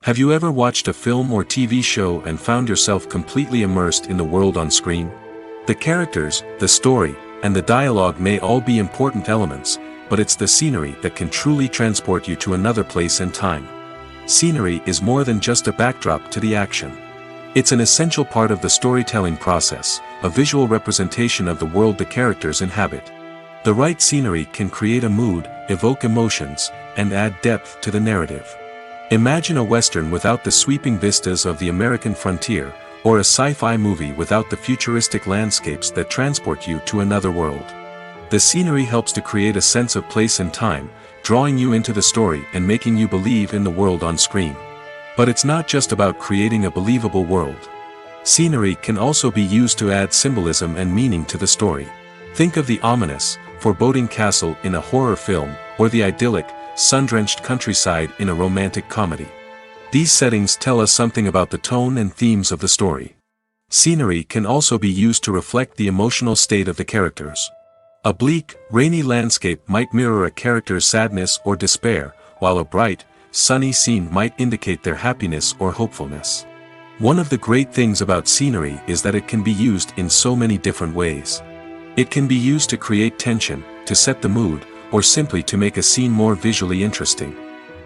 Have you ever watched a film or TV show and found yourself completely immersed in the world on screen? The characters, the story, and the dialogue may all be important elements, but it's the scenery that can truly transport you to another place and time. Scenery is more than just a backdrop to the action. It's an essential part of the storytelling process, a visual representation of the world the characters inhabit. The right scenery can create a mood, evoke emotions, and add depth to the narrative. Imagine a Western without the sweeping vistas of the American frontier, or a sci-fi movie without the futuristic landscapes that transport you to another world. The scenery helps to create a sense of place and time, drawing you into the story and making you believe in the world on screen. But it's not just about creating a believable world. Scenery can also be used to add symbolism and meaning to the story. Think of the ominous, foreboding castle in a horror film, or the idyllic, sun-drenched countryside in a romantic comedy. These settings tell us something about the tone and themes of the story. Scenery can also be used to reflect the emotional state of the characters. A bleak, rainy landscape might mirror a character's sadness or despair, while a bright, sunny scene might indicate their happiness or hopefulness. One of the great things about scenery is that it can be used in so many different ways. It can be used to create tension, to set the mood, or simply to make a scene more visually interesting.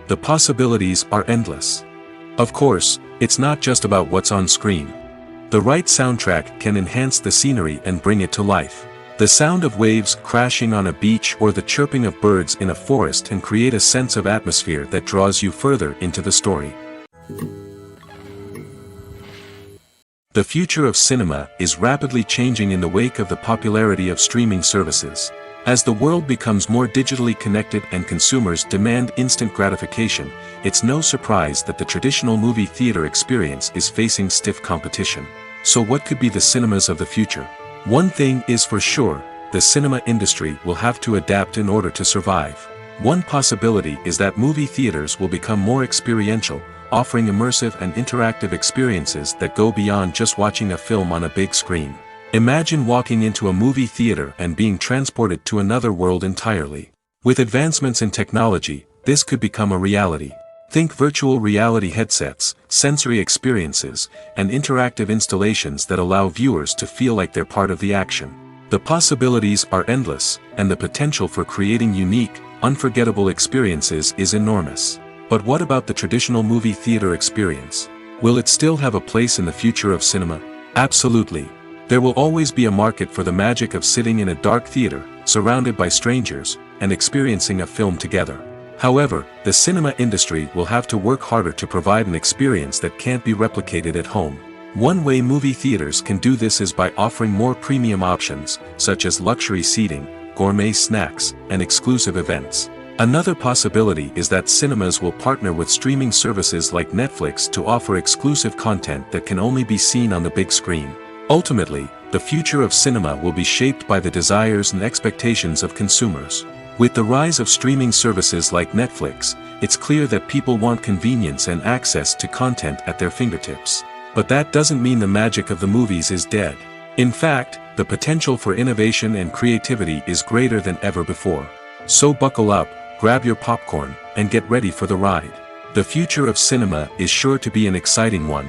The possibilities are endless. Of course, it's not just about what's on screen. The right soundtrack can enhance the scenery and bring it to life. The sound of waves crashing on a beach or the chirping of birds in a forest can create a sense of atmosphere that draws you further into the story. The future of cinema is rapidly changing in the wake of the popularity of streaming services. As the world becomes more digitally connected and consumers demand instant gratification, it's no surprise that the traditional movie theater experience is facing stiff competition. So what could be the cinemas of the future? One thing is for sure, the cinema industry will have to adapt in order to survive. One possibility is that movie theaters will become more experiential, offering immersive and interactive experiences that go beyond just watching a film on a big screen. Imagine walking into a movie theater and being transported to another world entirely. With advancements in technology, this could become a reality. Think virtual reality headsets, sensory experiences, and interactive installations that allow viewers to feel like they're part of the action. The possibilities are endless, and the potential for creating unique, unforgettable experiences is enormous. But what about the traditional movie theater experience? Will it still have a place in the future of cinema? Absolutely. There will always be a market for the magic of sitting in a dark theater, surrounded by strangers, and experiencing a film together. However, the cinema industry will have to work harder to provide an experience that can't be replicated at home. One way movie theaters can do this is by offering more premium options, such as luxury seating, gourmet snacks, and exclusive events. Another possibility is that cinemas will partner with streaming services like Netflix to offer exclusive content that can only be seen on the big screen. Ultimately, the future of cinema will be shaped by the desires and expectations of consumers. With the rise of streaming services like Netflix, it's clear that people want convenience and access to content at their fingertips. But that doesn't mean the magic of the movies is dead. In fact, the potential for innovation and creativity is greater than ever before. So buckle up, grab your popcorn, and get ready for the ride. The future of cinema is sure to be an exciting one.